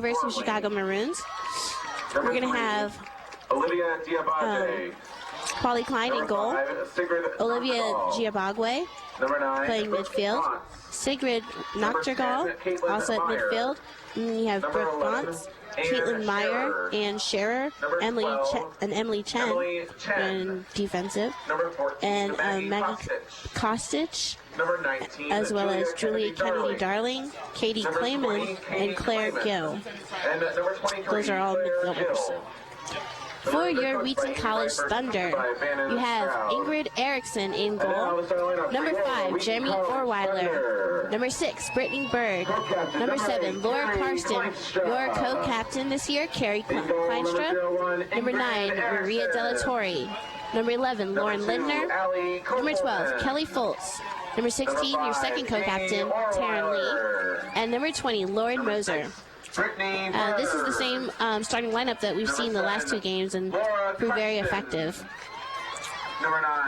University of Chicago Maroons. We're going to have Polly Klein in goal, Olivia Giabagwe playing midfield, Sigrid Nocturgal also at midfield, and then you have Brooke Bonts, Caitlin Meyer, Ann Scherer, Emily Chen in defensive, and Maggie Kostic, as well as Julia Kennedy-Darling, Katie Clayman, and Claire Gill. Those are all midfielders. For your Wheaton College Thunder, you have Ingrid Erickson in goal, number 5, Jeremy Orweiler, number 6, Brittany Berg, number 7, Laura Karsten, your co-captain this year, Carrie Kleinstra, number 9, Maria Delatorre, number 11, Lauren Lindner, number 12, Kelly Foltz, number 16, your second co-captain, Taryn Lee, and number 20, Lauren Moser. This is the same starting lineup that we've seen the last 2 games and proved very effective.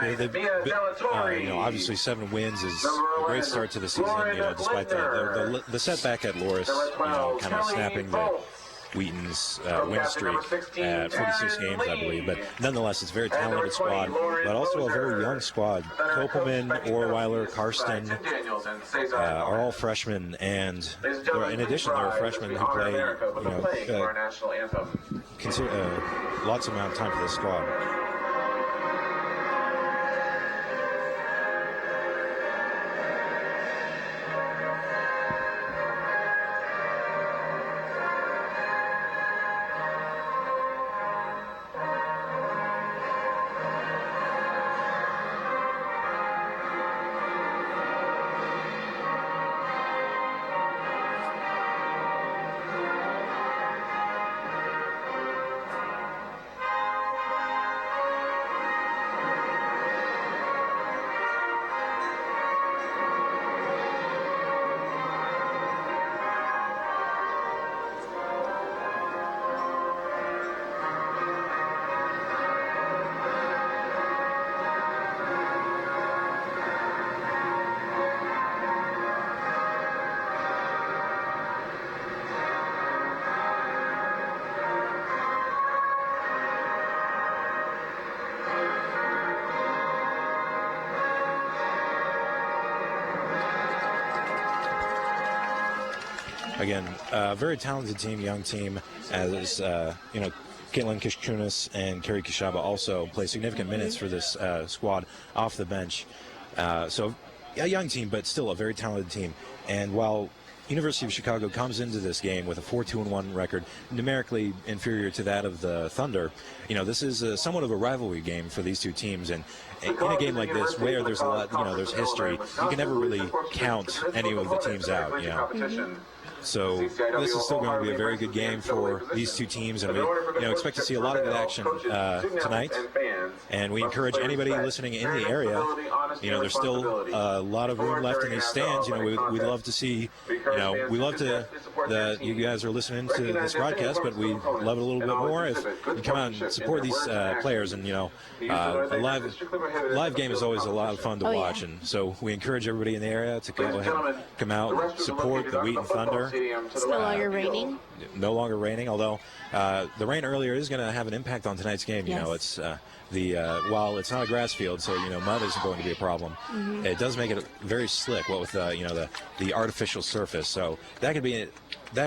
Obviously 7 wins is a great start to the season, despite the setback at Loris, kind of snapping the Wheaton's win streak at 46 games, I believe. But nonetheless, it's a very talented squad, but also a very young squad. Kopelman, Orweiler, Karsten are all freshmen, and in addition, there are freshmen who play, lots of amount of time for this squad. Again, very talented team, young team, as Caitlin Kishkunis and Carrie Kishaba also play significant minutes for this squad off the bench. So a young team, but still a very talented team. And while University of Chicago comes into this game with a 4-2-1 record, numerically inferior to that of the Thunder, this is somewhat of a rivalry game for these two teams. And in a game like this, where there's a lot, there's history, you can never really count any of the teams out. Mm-hmm. So this is still going to be a very good game for these two teams, and we expect to see a lot of good action tonight. And we encourage anybody listening in the area, there's still a lot of room left in these stands. We'd love to see, we love that you guys are listening to this broadcast, but we love it a little bit more if you come out and support these players. And a live game is always a lot of fun to watch, and so we encourage everybody in the area to go ahead and come out, support the Wheaton Thunder. It's no longer raining. No longer raining, although the rain earlier is going to have an impact on tonight's game. Yes. It's while it's not a grass field, so mud isn't going to be a problem. Mm-hmm. It does make it very slick. What with the artificial surface, so that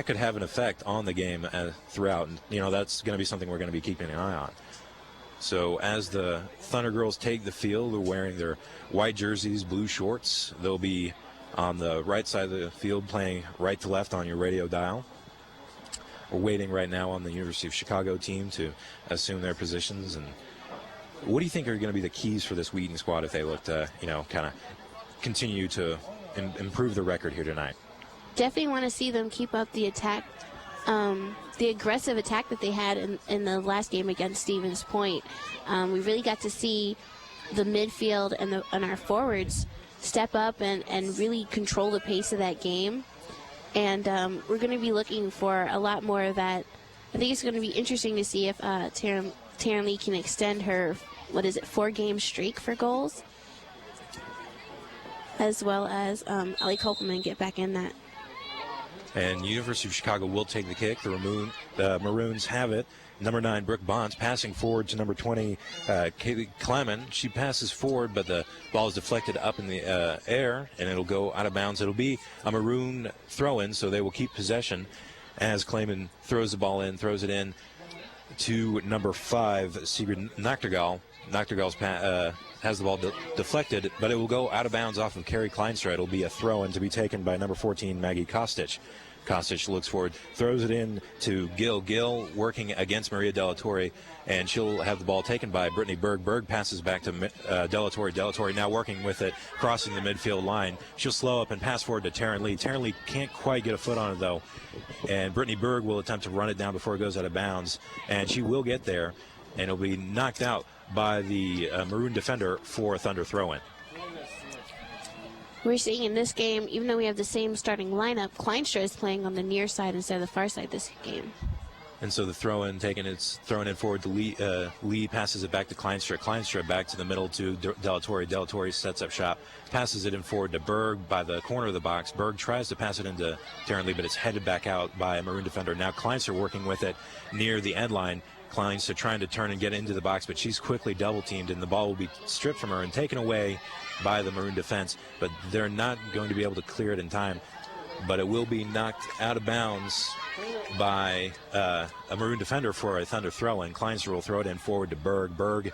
could have an effect on the game throughout, and that's going to be something we're going to be keeping an eye on. So as the Thunder girls take the field, they're wearing their white jerseys, blue shorts. They'll be on the right side of the field, playing right to left on your radio dial. We're waiting right now on the University of Chicago team to assume their positions. And what do you think are going to be the keys for this Wheaton squad if they look to, kind of continue to improve the record here tonight? Definitely want to see them keep up the attack, the aggressive attack that they had in the last game against Stevens Point. We really got to see the midfield and our forwards step up and really control the pace of that game. And we're going to be looking for a lot more of that. I think it's going to be interesting to see if Taryn Lee can extend her, 4-game streak for goals, as well as Ellie Kopelman get back in that. And University of Chicago will take the kick. The Maroons have it. Number 9, Brooke Bonds, passing forward to number 20, Kaylee Clement. She passes forward, but the ball is deflected up in the air, and it'll go out of bounds. It'll be a Maroon throw-in, so they will keep possession as Clayman throws the ball in, throws it in to number 5, Sigrid Nachtergaal. Nachtergaal has the ball deflected, but it will go out of bounds off of Carrie Kleinstra. It'll be a throw-in to be taken by number 14, Maggie Kostic. Kostic looks forward, throws it in to Gill. Gill working against Maria Delatorre, and she'll have the ball taken by Brittany Berg. Berg passes back to Delatorre. Delatorre now working with it, crossing the midfield line. She'll slow up and pass forward to Taryn Lee. Taryn Lee can't quite get a foot on it, though, and Brittany Berg will attempt to run it down before it goes out of bounds, and she will get there, and it'll be knocked out by the Maroon defender for a Thunder throw-in. We're seeing in this game, even though we have the same starting lineup, Kleinstra is playing on the near side instead of the far side this game. And so the throw-in it's thrown in forward to Lee. Lee passes it back to Kleinstra. Kleinstra back to the middle to Delatorre. Delatorre sets up shop, passes it in forward to Berg by the corner of the box. Berg tries to pass it into Taryn Lee, but it's headed back out by a Maroon defender. Now Kleinstra working with it near the end line. Kleinstra trying to turn and get into the box, but she's quickly double-teamed, and the ball will be stripped from her and taken away by the Maroon defense, but they're not going to be able to clear it in time. But it will be knocked out of bounds by a Maroon defender for a Thunder throw-in. Kleinstra will throw it in forward to Berg. Berg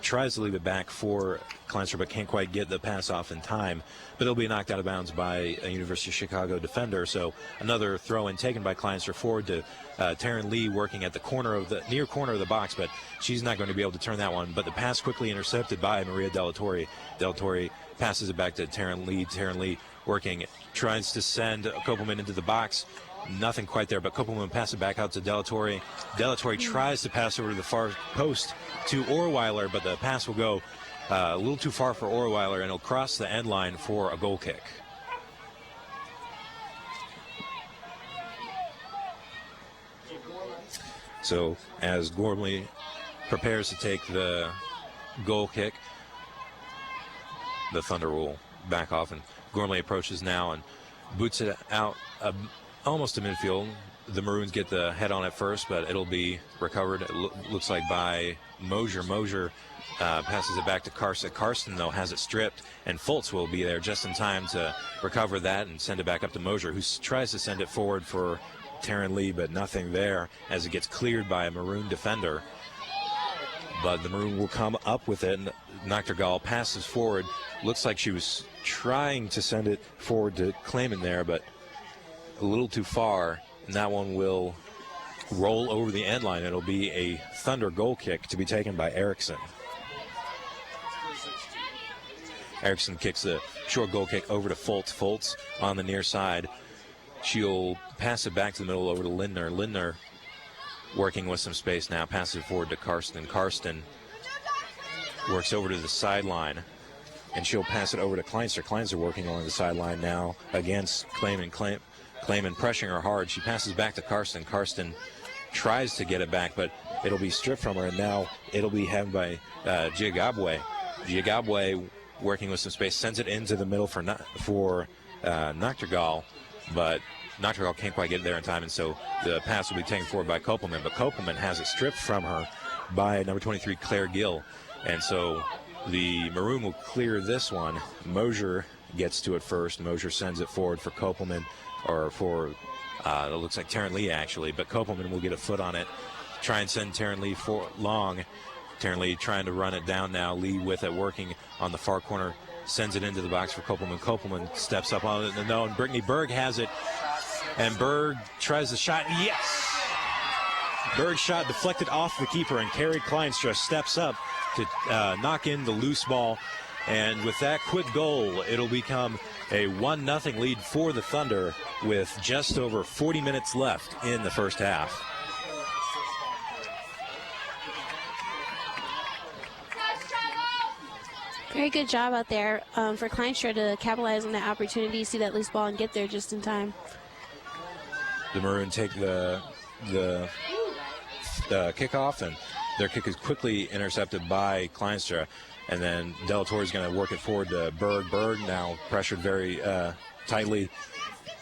tries to leave it back for Kleinstra, but can't quite get the pass off in time. But it'll be knocked out of bounds by a University of Chicago defender. So another throw-in taken by Kleinstra forward to Taryn Lee, working at the near corner of the box, but she's not going to be able to turn that one. But the pass quickly intercepted by Maria Delatorre. Delatorre passes it back to Taryn Lee. Taryn Lee working, tries to send Kopelman into the box. Nothing quite there, but Kopelman passes it back out to Delatorre. Delatorre tries to pass over to the far post to Orweiler, but the pass will go a little too far for Orweiler, and it'll cross the end line for a goal kick. So as Gormley prepares to take the goal kick, the Thunder will back off, and Gormley approaches now and boots it out almost to midfield. The Maroons get the head on it first, but it'll be recovered, it looks like, by Mosier. Mosier passes it back to Karsten. Karsten, though, has it stripped, and Fultz will be there just in time to recover that and send it back up to Mosier, who tries to send it forward for Taryn Lee, but nothing there as it gets cleared by a Maroon defender. But the Maroon will come up with it, and Nachtergaal passes forward. Looks like she was trying to send it forward to Clayman there, but a little too far, and that one will roll over the end line. It'll be a Thunder goal kick to be taken by Erickson. Erickson kicks the short goal kick over to Fultz. Fultz on the near side. She'll pass it back to the middle over to Lindner. Lindner working with some space now, passes it forward to Karsten. Karsten works over to the sideline, and she'll pass it over to Kleinstra. Kleinstra working along the sideline now against Clayman. Clayman pressuring her hard. She passes back to Karsten. Karsten tries to get it back, but it'll be stripped from her, and now it'll be had by Giagabwe. Giagabwe working with some space, sends it into the middle for Nachtergaal, but Nachtergaal can't quite get there in time, and so the pass will be taken forward by Kopelman, but Kopelman has it stripped from her by number 23, Claire Gill, and so the Maroon will clear this one. Mosier gets to it first. Mosier sends it forward for Kopelman, or for, it looks like Taryn Lee, actually, but Kopelman will get a foot on it, try and send Taryn Lee for long. Taryn Lee trying to run it down now. Lee with it, working on the far corner, sends it into the box for Kopelman. Kopelman steps up on it, and Brittany Berg has it, and Berg tries the shot. Yes! Berg's shot deflected off the keeper, and Carrie Kleinstra steps up to knock in the loose ball. And with that quick goal, it'll become a 1-0 lead for the Thunder with just over 40 minutes left in the first half. Very good job out there for Kleinstra to capitalize on that opportunity, see that loose ball, and get there just in time. The Maroon take the kickoff, and their kick is quickly intercepted by Kleinstra. And then Delatorre is going to work it forward to Berg. Berg now pressured very tightly.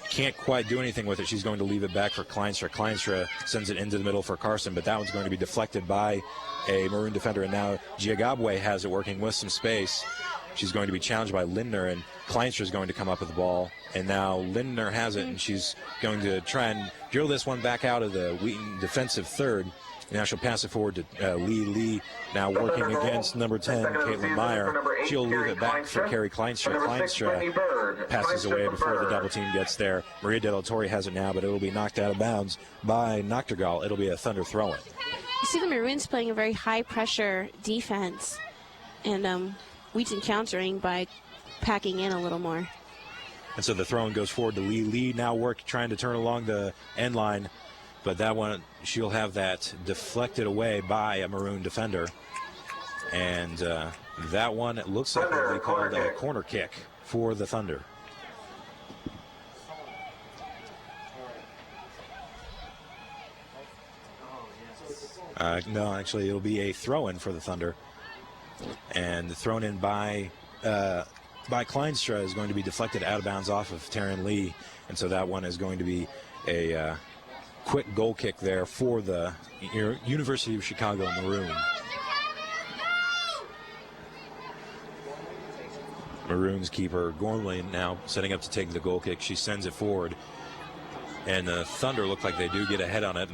can't quite do anything with it. She's going to leave it back for Kleinstra. Kleinstra sends it into the middle for Carson, but that one's going to be deflected by a Maroon defender, and now Giagabwe has it working with some space. She's going to be challenged by Lindner, and Kleinstra is going to come up with the ball, and now Lindner has it, and she's going to try and drill this one back out of the Wheaton defensive third. Now she'll pass it forward to Lee. Lee now working against number 10, Caitlin Meyer. She'll leave it back for Carrie Kleinstra. Kleinstra passes away before the double team gets there. Maria Del Torre has it now, but it will be knocked out of bounds by Nachtergaal. It'll be a Thunder throw-in. You see the Maroons playing a very high-pressure defense, and Wheaton countering by packing in a little more. And so the throw-in goes forward to Lee. Lee now trying to turn along the end line. But that one, she'll have that deflected away by a Maroon defender. And that one, it looks like what we called a corner kick for the Thunder. No, actually, it'll be a throw-in for the Thunder. And thrown in by Kleinstra is going to be deflected out of bounds off of Taryn Lee. And so that one is going to be a quick goal kick there for the University of Chicago Maroon. Maroons keeper Gormley now setting up to take the goal kick. She sends it forward, and the Thunder look like they do get ahead on it.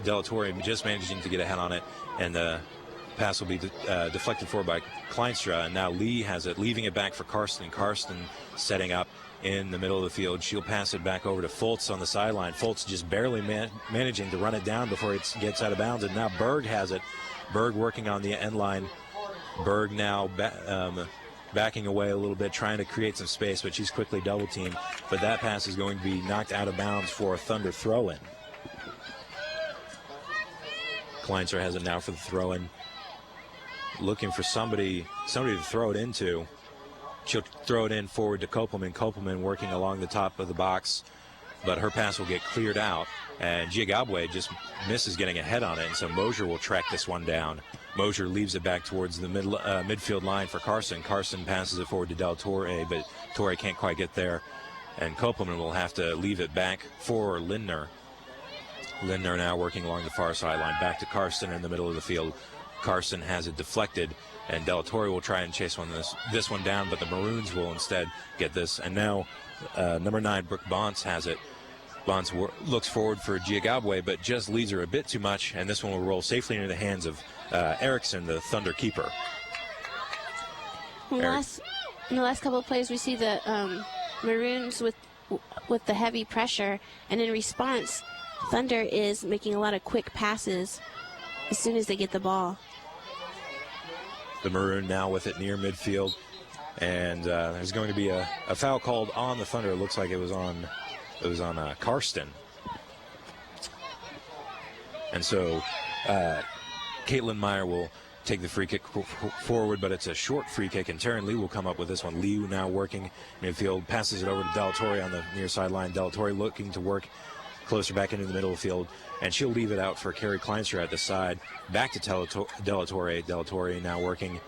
Del Torre just managing to get ahead on it, and the pass will be deflected forward by Kleinstra, and now Lee has it, leaving it back for Karsten. Karsten setting up in the middle of the field. She'll pass it back over to Fultz on the sideline. Fultz just barely managing to run it down before it gets out of bounds, and now Berg has it. Berg working on the end line. Berg now backing away a little bit, trying to create some space, but she's quickly double-teamed. But that pass is going to be knocked out of bounds for a Thunder throw-in. Kleinstra has it now for the throw-in. Looking for somebody to throw it into. She'll throw it in forward to Kopelman. Kopelman working along the top of the box, but her pass will get cleared out, and Giagabwe just misses getting ahead on it, and so Mosier will track this one down. Mosier leaves it back towards the midfield line for Carson. Carson passes it forward to Del Torre, but Torre can't quite get there, and Kopelman will have to leave it back for Lindner. Lindner now working along the far sideline, back to Carson in the middle of the field. Carson has it deflected, and Del Torre will try and chase this one down, but the Maroons will instead get this. And now number 9, Brooke Bonts has it. Bonts looks forward for Giagabwe, but just leads her a bit too much, and this one will roll safely into the hands of Erickson, the Thunder keeper. In the last couple of plays, we see the Maroons with the heavy pressure, and in response, Thunder is making a lot of quick passes as soon as they get the ball. The Maroon now with it near midfield, and there's going to be a foul called on the Thunder. It looks like it was on Karsten. And so Caitlin Meyer will take the free kick forward, but it's a short free kick, and Taryn Lee will come up with this one. Lee now working midfield, passes it over to Del Torre on the near sideline. Del Torre looking to work closer back into the middle of the field, and she'll leave it out for Carrie Kleinstra at the side. Back to Del Torre. Del Torre now working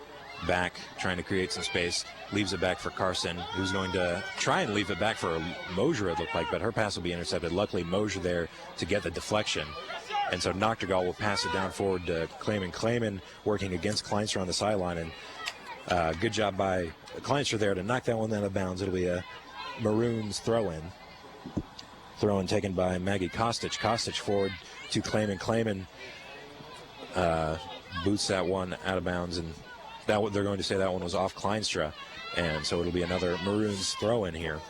back, trying to create some space. Leaves it back for Carson, who's going to try and leave it back for Mosier, it looked like, but her pass will be intercepted. Luckily, Mosier there to get the deflection. And so Nachtergaal will pass it down forward to Clayman. Clayman working against Kleinstra on the sideline, and good job by Kleinstra there to knock that one out of bounds. It'll be a Maroons throw-in. Throw-in taken by Maggie Kostic. Kostic forward to Clayman. Clayman boots that one out of bounds, and they're going to say that one was off Kleinstra, and so it'll be another Maroons throw-in here.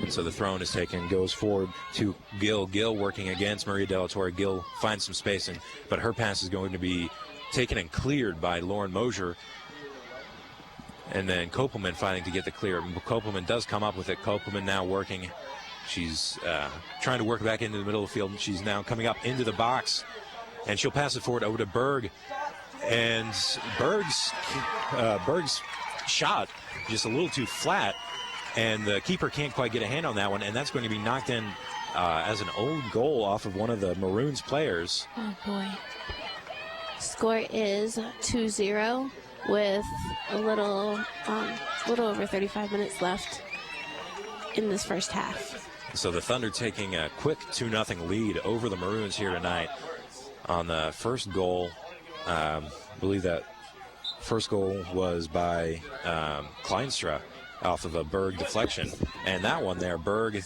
And so the throw-in is taken, goes forward to Gill. Gill working against Maria Del Torre. Gill finds some space, but her pass is going to be taken and cleared by Lauren Mosier. And then Kopelman fighting to get the clear. Kopelman does come up with it. Kopelman now working. She's trying to work back into the middle of the field. She's now coming up into the box, and she'll pass it forward over to Berg. And Berg's shot just a little too flat, and the keeper can't quite get a hand on that one, and that's going to be knocked in as an own goal off of one of the Maroons players. Oh, boy. Score is 2-0 with a little over 35 minutes left. in this first half. So the Thunder taking a quick 2-0 lead over the Maroons here tonight on the first goal. I believe that first goal was by Kleinstra off of a Berg deflection. And that one there, Berg,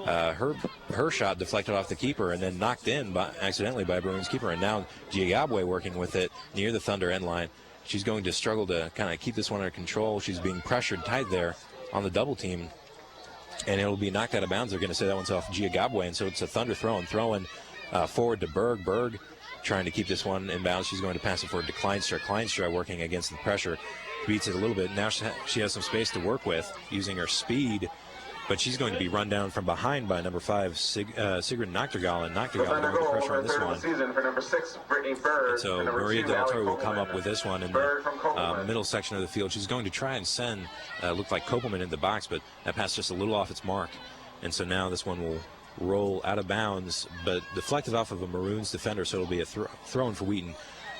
her shot deflected off the keeper and then knocked in accidentally by Maroons keeper. And now Giagabwe working with it near the Thunder end line. She's going to struggle to kind of keep this one under control. She's being pressured tight there on the double team. And it'll be knocked out of bounds. They're going to say that one's off Giagabwe. And so it's a Thunder throwing forward to Berg. Berg trying to keep this one in bounds. She's going to pass it forward to Kleinstra. Kleinstra working against the pressure. Beats it a little bit. Now she has some space to work with using her speed. But she's going to be run down from behind by number 5, Sigrid Nachtergaal. And Nachtergaal going to pressure on this one. For number 6, Brittany Berg. And so Maria Del Toro will come up with this one in the middle section of the field. She's going to try and send, look like Kopelman in the box, but that pass just a little off its mark. And so now this one will roll out of bounds, but deflected off of a Maroons defender, so it'll be a throw-in for Wheaton.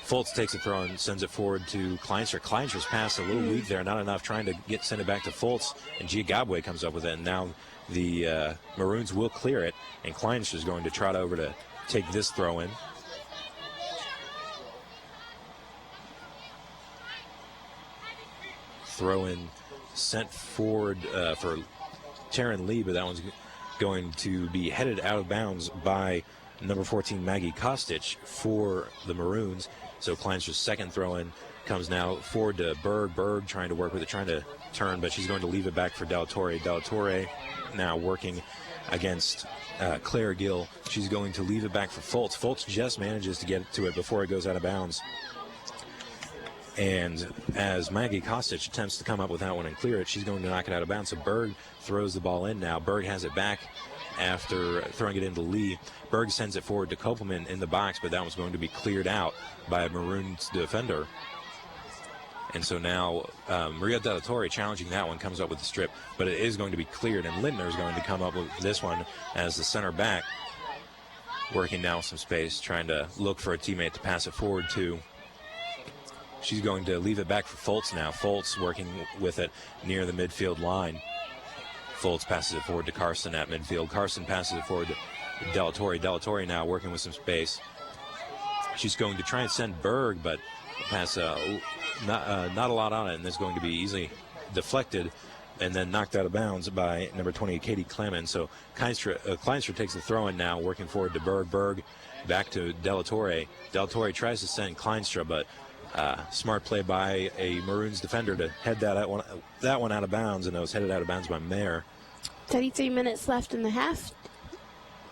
Foltz takes a throw and sends it forward to Kleinstra. Kleinstra's pass a little weak there, not enough, trying to send it back to Foltz, and Giagabwe comes up with it, and now the Maroons will clear it, and Kleinstra's going to trot over to take this throw in. Throw in sent forward for Taryn Lee, but that one's going to be headed out of bounds by number 14, Maggie Kostic for the Maroons. So Kleinstra's second throw-in comes now forward to Berg. Berg trying to work with it, trying to turn, but she's going to leave it back for Del Torre. Del Torre now working against Claire Gill. She's going to leave it back for Foltz. Foltz just manages to get to it before it goes out of bounds. And as Maggie Kostic attempts to come up with that one and clear it, she's going to knock it out of bounds. So Berg throws the ball in now. Berg has it back after throwing it into Lee. Berg sends it forward to Kopelman in the box, but that was going to be cleared out by a Maroons defender. And so now Maria Del Torre challenging that one, comes up with the strip, but it is going to be cleared, and Lindner is going to come up with this one as the center back, working now with some space, trying to look for a teammate to pass it forward to. She's going to leave it back for Foltz now. Foltz working with it near the midfield line. Foltz passes it forward to Carson at midfield. Carson passes it forward to Del Torre. Del Torre now working with some space. She's going to try and send Berg, but pass not a lot on it, and it's going to be easily deflected and then knocked out of bounds by number 20, Katie Clemens. So Kleinstra takes the throw-in now, working forward to Berg. Berg back to Del Torre. Del Torre tries to send Kleinstra, but smart play by a Maroons defender to head that one out of bounds, and it was headed out of bounds by Mayer. 33 minutes left in the half.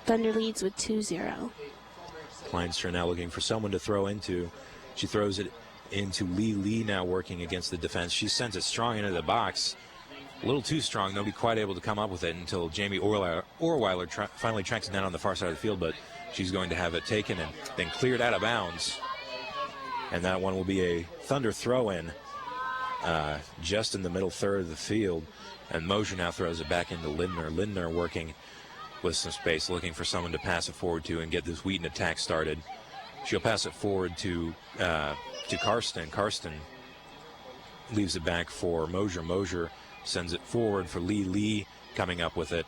Thunder leads with 2-0. Kleinstra now looking for someone to throw into. She throws it into Lee. Lee now working against the defense. She sends it strong into the box. A little too strong. Nobody quite able to come up with it until Jamie Orweiler finally tracks it down on the far side of the field, but she's going to have it taken and then cleared out of bounds. And that one will be a Thunder throw-in just in the middle third of the field. And Mosier now throws it back into Lindner. Lindner working with some space, looking for someone to pass it forward to and get this Wheaton attack started. She'll pass it forward to Karsten. Karsten leaves it back for Mosier. Mosier sends it forward for Lee. Lee coming up with it.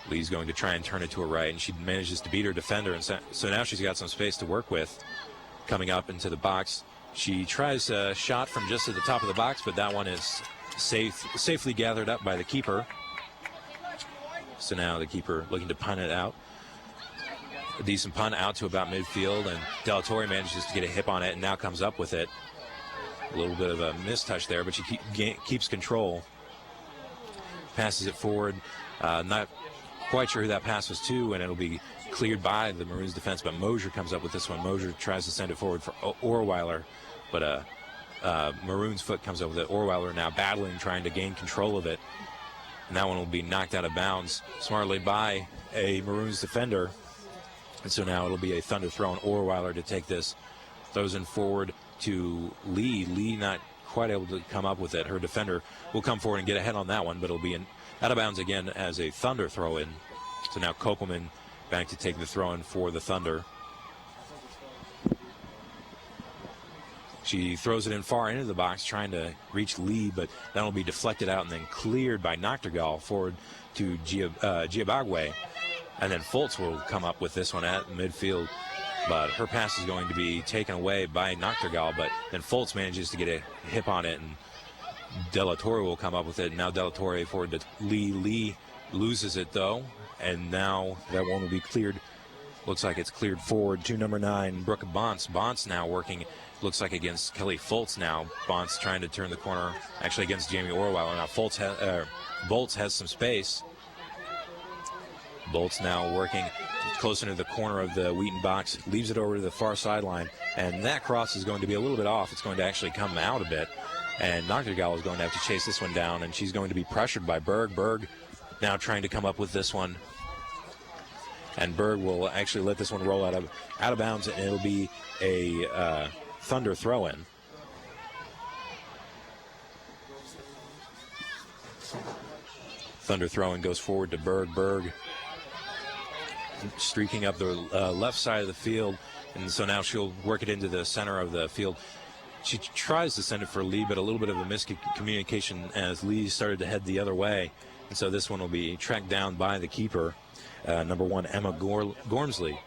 Lee's going to try and turn it to her right, and she manages to beat her defender. And so now she's got some space to work with. Coming up into the box, she tries a shot from just at the top of the box, but that one is safely gathered up by the keeper. So now the keeper looking to punt it out. A decent punt out to about midfield, and Del Torre manages to get a hip on it and now comes up with it. A little bit of a mistouch there, but she keeps control. Passes it forward. Not quite sure who that pass was to, and it'll be cleared by the Maroons defense, but Mosier comes up with this one. Mosier tries to send it forward for Orweiler, but Maroons foot comes up with it. Orweiler now battling, trying to gain control of it, and that one will be knocked out of bounds smartly by a Maroons defender. And so now it'll be a Thunder throw on Orweiler to take this. Throws in forward to Lee. Lee not quite able to come up with it. Her defender will come forward and get ahead on that one, but it'll be out of bounds again as a Thunder throw in. So now Kopelman back to take the throw in for the Thunder. She throws it in far into the box, trying to reach Lee, but that'll be deflected out and then cleared by Nocturgal forward to Giabagwe. And then Foltz will come up with this one at midfield, but her pass is going to be taken away by Nocturgal, but then Foltz manages to get a hip on it, and Della Torre will come up with it. Now Della Torre forward to Lee. Lee loses it, though, and now that one will be cleared. Looks like it's cleared forward to number 9, Brooke Bonce. Bonce now working, looks like against Kelly Foltz now. Bonce trying to turn the corner, actually against Jamie Orweiler. Now Boltz has some space. Boltz now working closer to the corner of the Wheaton box, leaves it over to the far sideline, and that cross is going to be a little bit off. It's going to actually come out a bit, and Nocturgal is going to have to chase this one down, and she's going to be pressured by Berg. Berg now trying to come up with this one, and Berg will actually let this one roll out of bounds, and it'll be a Thunder throw-in. Thunder throw-in goes forward to Berg. Berg streaking up the left side of the field, and so now she'll work it into the center of the field. She tries to send it for Lee, but a little bit of a miscommunication as Lee started to head the other way, and so this one will be tracked down by the keeper, number 1, Emma Gormley.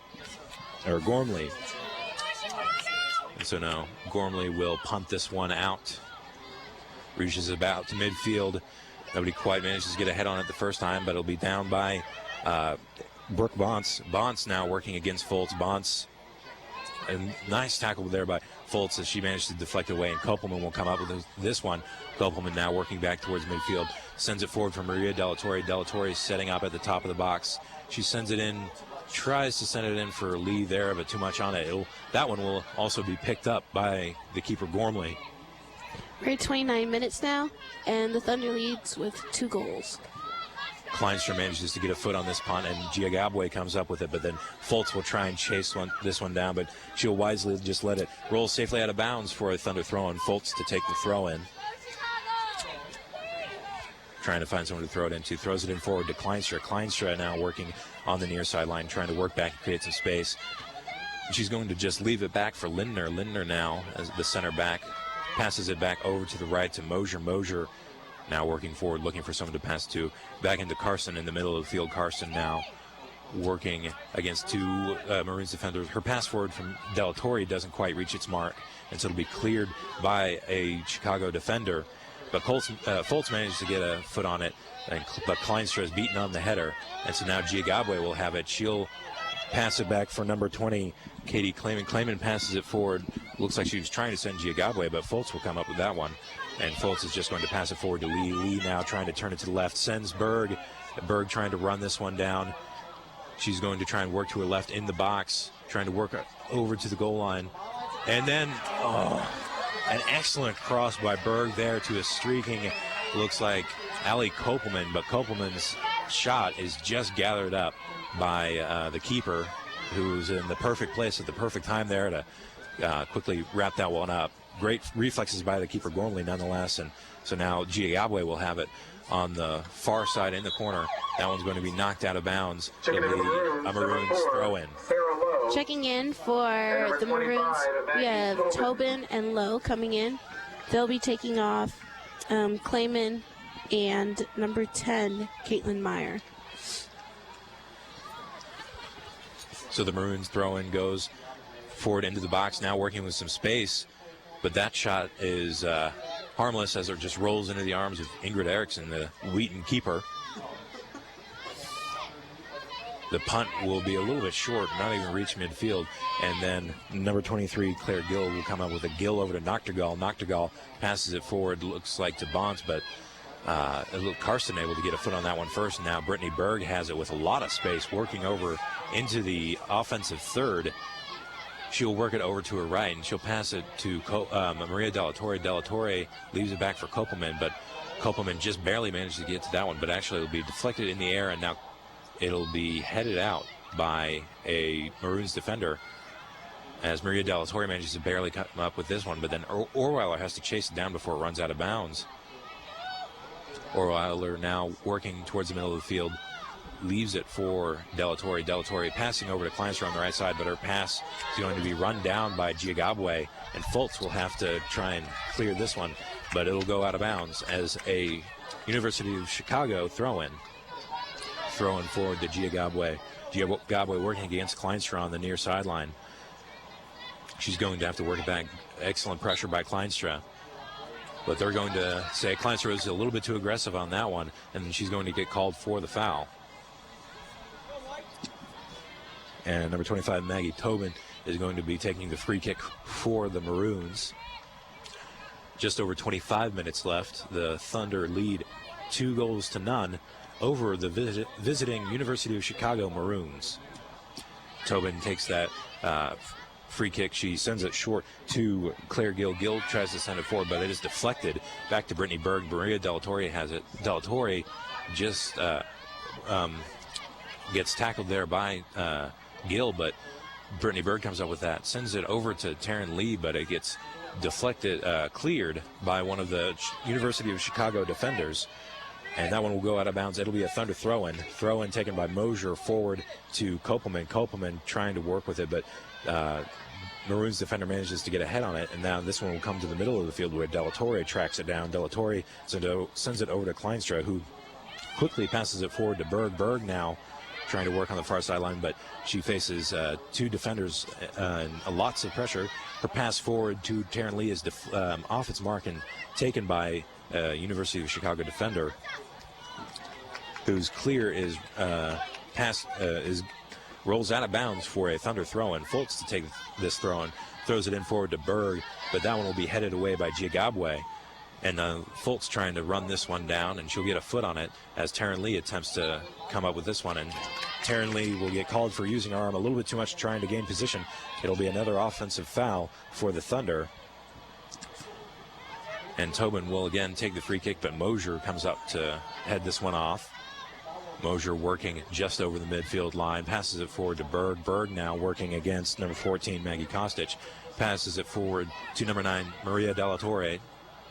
And so now Gormley will punt this one out. Reaches about to midfield. Nobody quite manages to get ahead on it the first time, but it'll be down by Brooke Bonce. Bonce now working against Foltz. Bonce, a nice tackle there by Foltz as she managed to deflect it away, and Kopelman will come up with this one. Kopelman now working back towards midfield. Sends it forward for Maria Della Torre. Della Torre setting up at the top of the box. She sends it in, tries to send it in for Lee there, but too much on it. That one will also be picked up by the keeper, Gormley. We're at 29 minutes now, and the Thunder leads with 2 goals. Kleinstrom manages to get a foot on this punt, and Giagabwe comes up with it, but then Foltz will try and chase this one down, but she'll wisely just let it roll safely out of bounds for a Thunder throw-in. Foltz to take the throw-in. Trying to find someone to throw it into. Throws it in forward to Kleinstra. Kleinstra now working on the near sideline, trying to work back and create some space. She's going to just leave it back for Lindner. Lindner now as the center back. Passes it back over to the right to Mosier. Mosier now working forward, looking for someone to pass to. Back into Carson in the middle of the field. Carson now working against 2 Maroons defenders. Her pass forward from Della Torre doesn't quite reach its mark, and so it'll be cleared by a Chicago defender. But Foltz managed to get a foot on it, but Kleinstra is beaten on the header, and so now Giagabwe will have it. She'll pass it back for number 20, Katie Clayman. Clayman passes it forward. Looks like she was trying to send Giagabwe, but Foltz will come up with that one. And Foltz is just going to pass it forward to Lee. Lee now trying to turn it to the left. Sends Berg. Berg trying to run this one down. She's going to try and work to her left in the box, trying to work over to the goal line. And then, an excellent cross by Berg there to a streaking, looks like Ali Kopelman, but Kopelman's shot is just gathered up by the keeper, who's in the perfect place at the perfect time there to quickly wrap that one up. Great reflexes by the keeper, Gormley, nonetheless, and so now Giagabwe will have it on the far side in the corner. That one's going to be knocked out of bounds. It'll be a Maroons throw-in. Checking in for the Maroons, we have Tobin and Lowe coming in. They'll be taking off Clayman and number 10, Caitlin Meyer. So the Maroons throw-in goes forward into the box, now working with some space, but that shot is harmless as it just rolls into the arms of Ingrid Eriksson, the Wheaton keeper. The punt will be a little bit short, not even reach midfield, and then number 23, Claire Gill, will come up with a Gill over to Nocturgal. Nocturgal passes it forward, looks like to Bonce, but Carson able to get a foot on that one first, and now Brittany Berg has it with a lot of space, working over into the offensive third. She'll work it over to her right, and she'll pass it to Maria Della Torre. Della Torre leaves it back for Kopelman, but Kopelman just barely managed to get to that one, but actually it'll be deflected in the air, and now it'll be headed out by a Maroons defender as Maria Della Torre manages to barely come up with this one, but then Orweiler has to chase it down before it runs out of bounds. Orweiler now working towards the middle of the field, leaves it for Delatorre. Delatorre passing over to Kleinstra on the right side, but her pass is going to be run down by Giagabwe, and Fultz will have to try and clear this one, but it'll go out of bounds as a University of Chicago throw-in. Throwing forward to Giagabwe. Giagabwe working against Kleinstra on the near sideline. She's going to have to work it back. Excellent pressure by Kleinstra. But they're going to say Kleinstra was a little bit too aggressive on that one, and she's going to get called for the foul. And number 25, Maggie Tobin, is going to be taking the free kick for the Maroons. Just over 25 minutes left. The Thunder lead 2-0 over the visiting University of Chicago Maroons. Tobin takes that free kick. She sends it short to Claire Gill. Gill tries to send it forward, but it is deflected back to Brittany Berg. Maria Delatorre has it. Delatorre just gets tackled there by Gill, but Brittany Berg comes up with that, sends it over to Taryn Lee, but it gets deflected, cleared by one of the University of Chicago defenders, and that one will go out of bounds. It'll be a Thunder throw-in. Throw-in taken by Mosier forward to Kopelman. Kopelman trying to work with it, but Maroons defender manages to get ahead on it, and now this one will come to the middle of the field where Delatorre tracks it down. Delatorre sends it over to Kleinstra, who quickly passes it forward to Berg. Berg now trying to work on the far sideline, but she faces two defenders and lots of pressure. Her pass forward to Taryn Lee is off its mark and taken by University of Chicago defender, whose clear is rolls out of bounds for a Thunder throw-in. Fultz to take this throw-in, throws it in forward to Berg, but that one will be headed away by Giagabwe. And Fultz trying to run this one down, and she'll get a foot on it as Taryn Lee attempts to come up with this one. And Taryn Lee will get called for using her arm a little bit too much trying to gain position. It'll be another offensive foul for the Thunder. And Tobin will again take the free kick, but Mosier comes up to head this one off. Mosier working just over the midfield line, passes it forward to Berg. Berg now working against number 14, Maggie Kostic. Passes it forward to number 9, Maria Delatorre.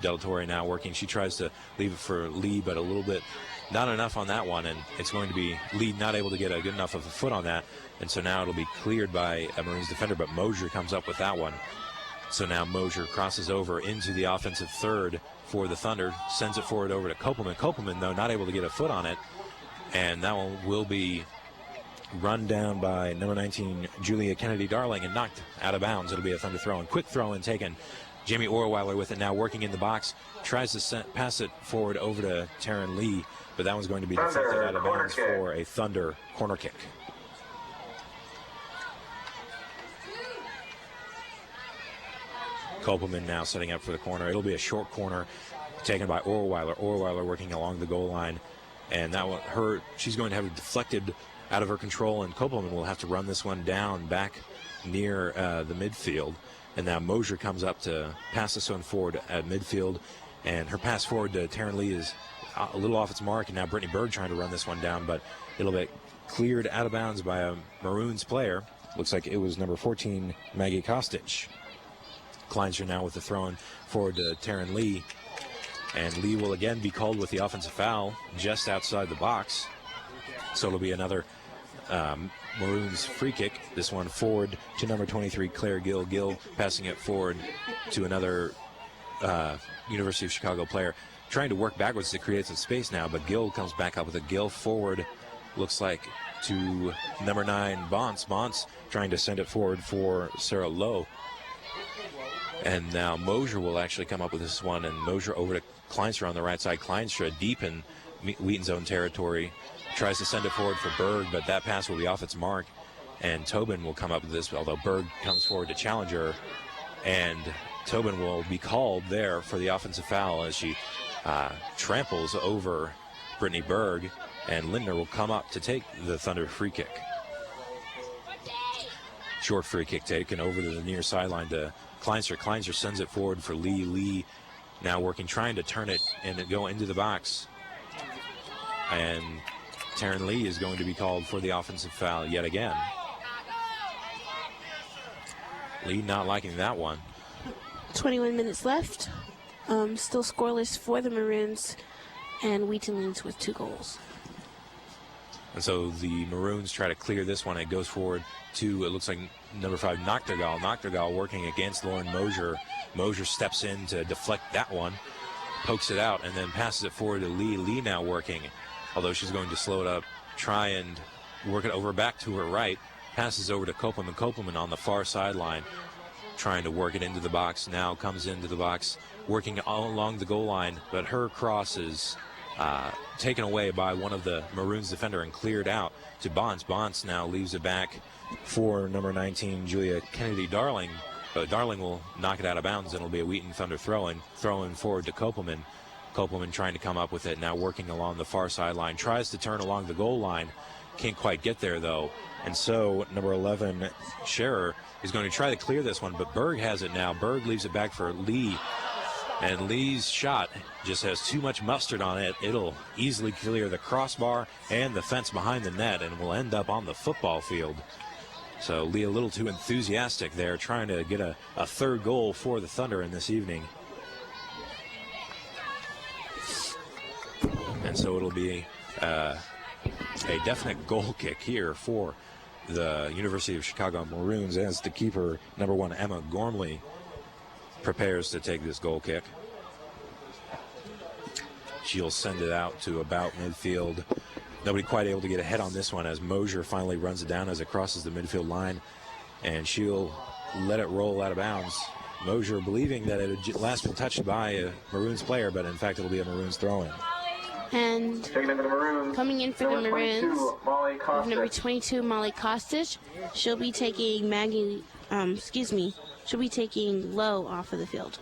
Delatorre now working. She tries to leave it for Lee, but a little bit not enough on that one, and it's going to be Lee not able to get a good enough of a foot on that, and so now it'll be cleared by a Maroons defender, but Mosier comes up with that one. So now Mosier crosses over into the offensive third for the Thunder, sends it forward over to Kopelman. Kopelman, though, not able to get a foot on it, and that one will be run down by number 19, Julia Kennedy-Darling, and knocked out of bounds. It'll be a Thunder throw-in. Quick throw-in taken. Jamie Orweiler with it now, working in the box, tries to pass it forward over to Taryn Lee, but that one's going to be deflected out of bounds for a Thunder corner kick. Kopelman now setting up for the corner. It'll be a short corner taken by Orweiler. Orweiler working along the goal line, and that one, she's going to have it deflected out of her control, and Kopelman will have to run this one down back near the midfield. And now Mosier comes up to pass this one forward at midfield, and her pass forward to Taryn Lee is a little off its mark, and now Brittany Berg trying to run this one down, but it'll be cleared out of bounds by a Maroons player. Looks like it was number 14, Maggie Kostic. Kleinstra now with the throw-in forward to Taryn Lee, and Lee will again be called with the offensive foul just outside the box. So it'll be another Maroons free kick. This one forward to number 23, Claire Gill. Gill passing it forward to another University of Chicago player. Trying to work backwards to create some space now, but Gill comes back up with a Gill forward. Looks like to number 9, Bonce. Bonce trying to send it forward for Sarah Lowe. And now Mosier will actually come up with this one, and Mosier over to Kleinstra on the right side. Kleinstra deep in Wheaton zone territory. Tries to send it forward for Berg, but that pass will be off its mark, and Tobin will come up with this, although Berg comes forward to challenge her, and Tobin will be called there for the offensive foul as she tramples over Brittany Berg, and Lindner will come up to take the Thunder free kick. Short free kick taken over to the near sideline to Kleinstra. Kleinstra sends it forward for Lee. Lee now working, trying to turn it and go into the box, and Taryn Lee is going to be called for the offensive foul yet again. Lee not liking that one. 21 minutes left. Still scoreless for the Maroons, and Wheaton leads with 2 goals. And so the Maroons try to clear this one. It goes forward to, it looks like number 5, Nachtergaal. Nachtergaal working against Lauren Mosier. Mosier steps in to deflect that one, pokes it out, and then passes it forward to Lee. Lee now working, although she's going to slow it up, try and work it over back to her right. Passes over to Kopelman. Kopelman on the far sideline, trying to work it into the box. Now comes into the box, working all along the goal line, but her cross is taken away by one of the Maroons defender and cleared out to Bonds. Bonds now leaves it back for number 19, Julia Kennedy Darling. Darling will knock it out of bounds, and it'll be a Wheaton Thunder throw-in forward to Kopelman. Kopelman trying to come up with it, now working along the far sideline. Tries to turn along the goal line. Can't quite get there, though. And so number 11, Scherer, is going to try to clear this one, but Berg has it now. Berg leaves it back for Lee. And Lee's shot just has too much mustard on it. It'll easily clear the crossbar and the fence behind the net and will end up on the football field. So Lee a little too enthusiastic there, trying to get a third goal for the Thunder in this evening. And so it'll be a definite goal kick here for the University of Chicago Maroons as the keeper, number 1, Emma Gormley, prepares to take this goal kick. She'll send it out to about midfield. Nobody quite able to get ahead on this one as Mosier finally runs it down as it crosses the midfield line, and she'll let it roll out of bounds. Mosier believing that it had last been touched by a Maroons player, but in fact it'll be a Maroons throw-in. And coming in for the Maroons, number 22, Molly Kostic. She'll be taking she'll be taking Lowe off of the field.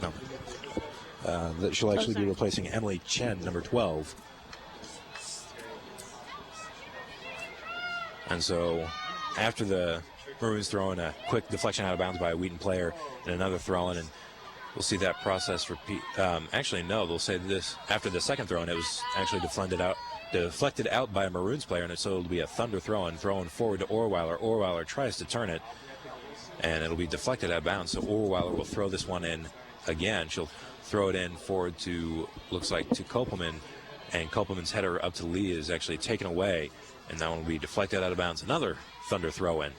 No. She'll actually be replacing Emily Chen, number 12. And so after the Maroons throw in a quick deflection out of bounds by a Wheaton player and another throw-in, and we'll see that process repeat. Actually, no, they'll say this after the second throw-in, it was actually deflected out by a Maroons player, and so it'll be a Thunder throw-in forward to Orweiler. Orweiler tries to turn it, and it'll be deflected out of bounds, so Orweiler will throw this one in again. She'll throw it in forward to, looks like, to Kopelman, and Kopelman's header up to Lee is actually taken away, and that one will be deflected out of bounds. Another Thunder throw-in.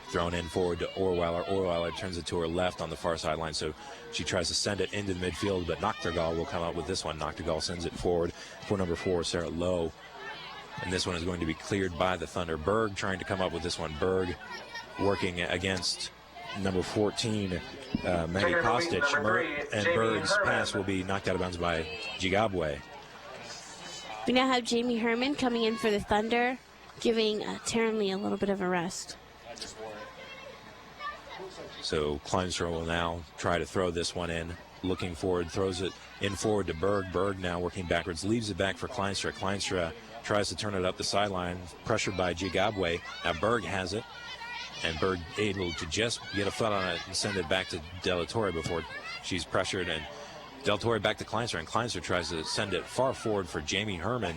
Thrown in forward to Orweiler. Orweiler turns it to her left on the far sideline, so she tries to send it into the midfield, but Nachtergaal will come out with this one. Nachtergaal sends it forward for number 4, Sarah Lowe. And this one is going to be cleared by the Thunder. Berg trying to come up with this one. Berg working against number 14, Maggie Kostic. And Berg's pass will be knocked out of bounds by Gigabwe. We now have Jamie Herman coming in for the Thunder, giving Taryn Lee a little bit of a rest. So Kleinstra will now try to throw this one in. Looking forward, throws it in forward to Berg. Berg now working backwards, leaves it back for Kleinstra. Kleinstra tries to turn it up the sideline, pressured by Gigabwe. Now Berg has it, and Berg able to just get a foot on it and send it back to Della Torre before she's pressured. And Della Torre back to Kleinstra, and Kleinstra tries to send it far forward for Jamie Herman,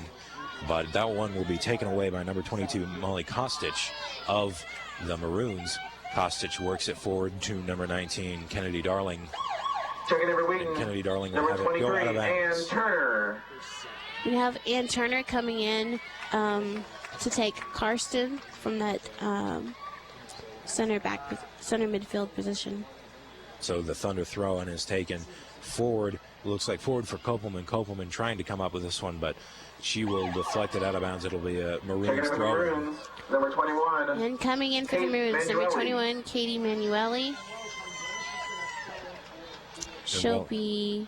but that one will be taken away by number 22, Molly Kostic of the Maroons. Kostic works it forward to number 19, Kennedy Darling. And Kennedy Darling will have it go out of bounds. Ann Turner. We have Ann Turner coming in to take Karsten from that center midfield position. So the Thunder throw-in is taken forward. Looks like forward for Kopelman. Kopelman trying to come up with this one, but she will deflect it out of bounds. It'll be a Maroons throw. Number 21. And coming in for the Maroons, number 21, Katie Manueli. She'll be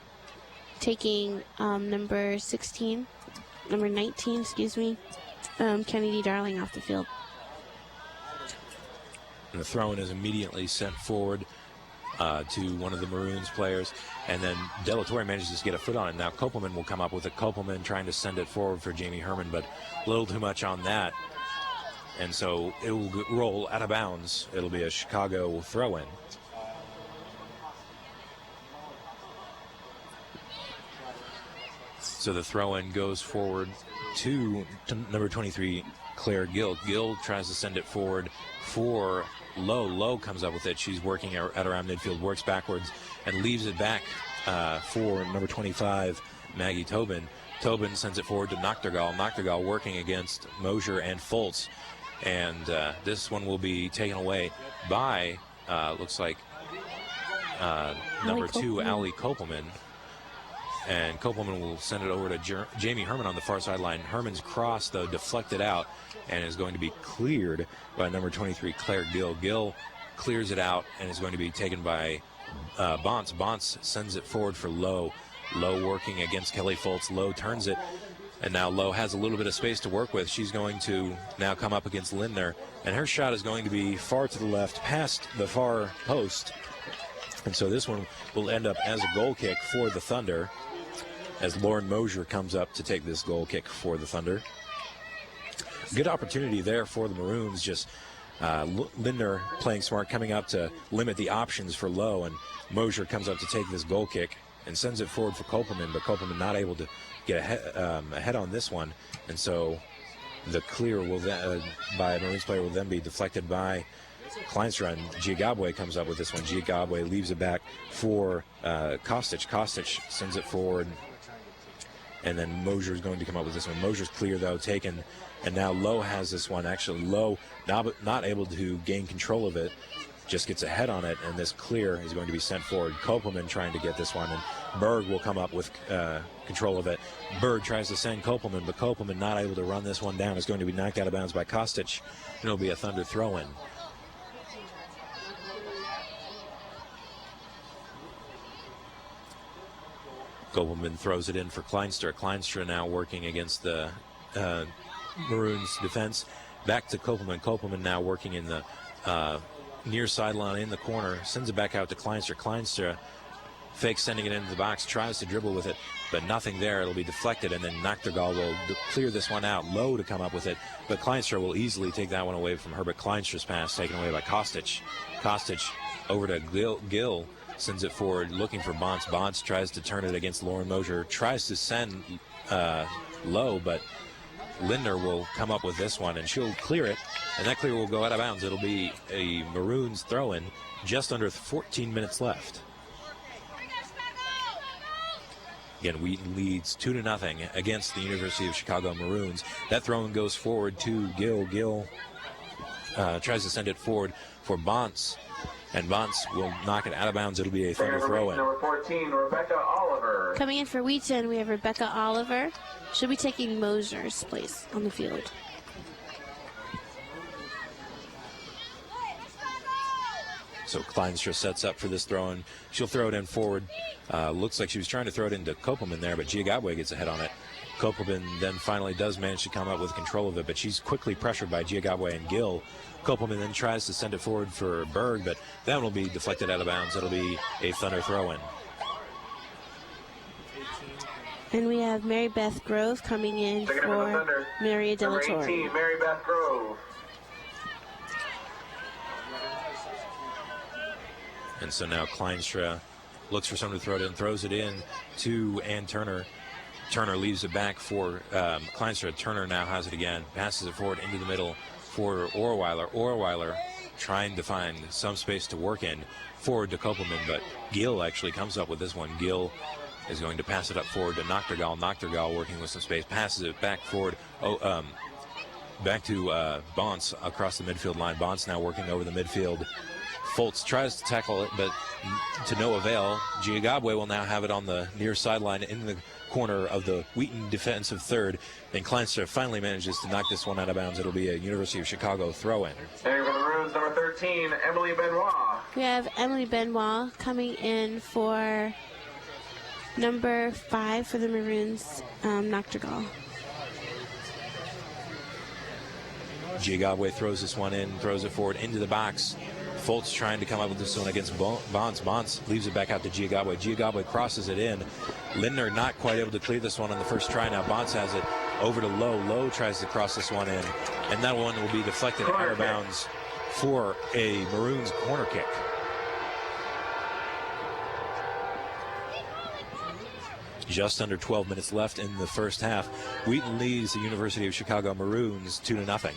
taking number 19, Kennedy Darling off the field. And the throw-in is immediately sent forward to one of the Maroons players, and then Della Torre manages to get a foot on it. Now Kopelman will come up with it. Kopelman trying to send it forward for Jamie Herman, but a little too much on that, and so it will roll out of bounds. It'll be a Chicago throw-in. So the throw-in goes forward to number 23, Claire Gill. Gill tries to send it forward for Lowe. Lowe comes up with it. She's working at around midfield, works backwards, and leaves it back for number 25, Maggie Tobin. Tobin sends it forward to Noctergal. Noctergal working against Mosier and Foltz. And this one will be taken away by, looks like, number 2, Allie Kopelman. And Kopelman will send it over to Jamie Herman on the far sideline. Herman's cross, though, deflected out and is going to be cleared by number 23, Claire Gill. Gill clears it out and is going to be taken by Bonce. Bonce sends it forward for Lowe. Lowe working against Kelly Foltz. Lowe turns it, and now Lowe has a little bit of space to work with. She's going to now come up against Lindner, and her shot is going to be far to the left, past the far post. And so this one will end up as a goal kick for the Thunder, as Lauren Mosier comes up to take this goal kick for the Thunder. Good opportunity there for the Maroons, just Lindner playing smart, coming up to limit the options for Lowe, and Mosier comes up to take this goal kick and sends it forward for Kopelman, but Kopelman not able to get ahead on this one, and so the clear will then, by a Maroons player will then be deflected by Kleinstra, and Giagabwe comes up with this one. Giagabwe leaves it back for Kostic. Kostic sends it forward, and then Mosier is going to come up with this one. Mosier's clear, though, taken, and now Lowe has this one. Actually, Lowe not able to gain control of it, just gets ahead on it, and this clear is going to be sent forward. Kopelman trying to get this one, and Berg will come up with control of it. Berg tries to send Kopelman, but Kopelman not able to run this one down. It's going to be knocked out of bounds by Kostic, and it'll be a Thunder throw-in. Kopelman throws it in for Kleinstra. Kleinstra now working against the Maroons defense. Back to Kopelman. Kopelman now working in the near sideline in the corner. Sends it back out to Kleinstra. Kleinstra fakes sending it into the box. Tries to dribble with it, but nothing there. It'll be deflected, and then Noctergal will clear this one out. Low to come up with it, but Kleinstra will easily take that one away from her. But Kleinstra's pass taken away by Kostic. Kostic over to Gill. Sends it forward, looking for Bonce. Bonce tries to turn it against Lauren Mosier. Tries to send Low, but Lindner will come up with this one, and she'll clear it, and that clear will go out of bounds. It'll be a Maroons throw-in, just under 14 minutes left. Again, Wheaton leads 2-0 against the University of Chicago Maroons. That throw-in goes forward to Gill. Gill tries to send it forward for Bonce, and Bonce will knock it out of bounds. It'll be a Thunder throw-in. Number 14, Rebecca Oliver. Coming in for Wheaton, we have Rebecca Oliver. She'll be taking Mosier's place on the field. So Kleinstra sets up for this throw-in. She'll throw it in forward. Looks like she was trying to throw it into Kopelman there, but Giagabwe gets ahead on it. Kopelman then finally does manage to come up with control of it, but she's quickly pressured by Giagabwe and Gill. Kopelman then tries to send it forward for Berg, but that one will be deflected out of bounds. It'll be a Thunder throw-in. And we have Mary Beth Grove coming in for Maria Delatorre. Number 18, Mary Beth Grove. And so now Kleinstra looks for someone to throw it in, throws it in to Ann Turner. Turner leaves it back for Kleinstra. Turner now has it again, passes it forward into the middle for Orweiler. Orweiler trying to find some space to work in forward to Kopelman, but Gill actually comes up with this one. Gill is going to pass it up forward to Noctergal. Noctergal working with some space, passes it back forward. Back to Bonce across the midfield line. Bonce now working over the midfield. Foltz tries to tackle it, but to no avail. Giagabwe will now have it on the near sideline in the corner of the Wheaton defensive third, and Kleinstra finally manages to knock this one out of bounds. It'll be a University of Chicago throw-in. And for the Maroons, number 13, Emily Benoit. We have Emily Benoit coming in for number 5 for the Maroons, Noctergal. Giagabwe throws this one in, throws it forward into the box. Foltz trying to come up with this one against Bonce. Bonce leaves it back out to Giagabwe. Giagabwe crosses it in. Lindner not quite able to clear this one on the first try. Now Bonce has it over to Lowe. Lowe tries to cross this one in, and that one will be deflected out of bounds for a Maroons corner kick. Just under 12 minutes left in the first half. Wheaton leads the University of Chicago Maroons 2-0.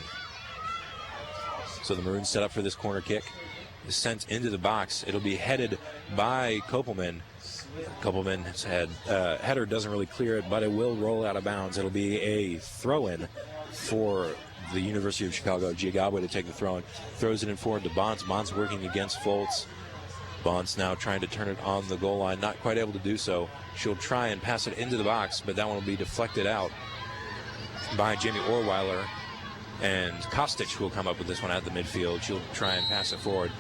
So the Maroons set up for this corner kick. Sent into the box. It'll be headed by Kopelman. Kopelman's header doesn't really clear it, but it will roll out of bounds. It'll be a throw-in for the University of Chicago. Giagabwe to take the throw-in. Throws it in forward to Bonds. Bonds working against Foltz. Bonds now trying to turn it on the goal line. Not quite able to do so. She'll try and pass it into the box, but that one will be deflected out by Jamie Orweiler. And Kostic will come up with this one at the midfield. She'll try and pass it forward.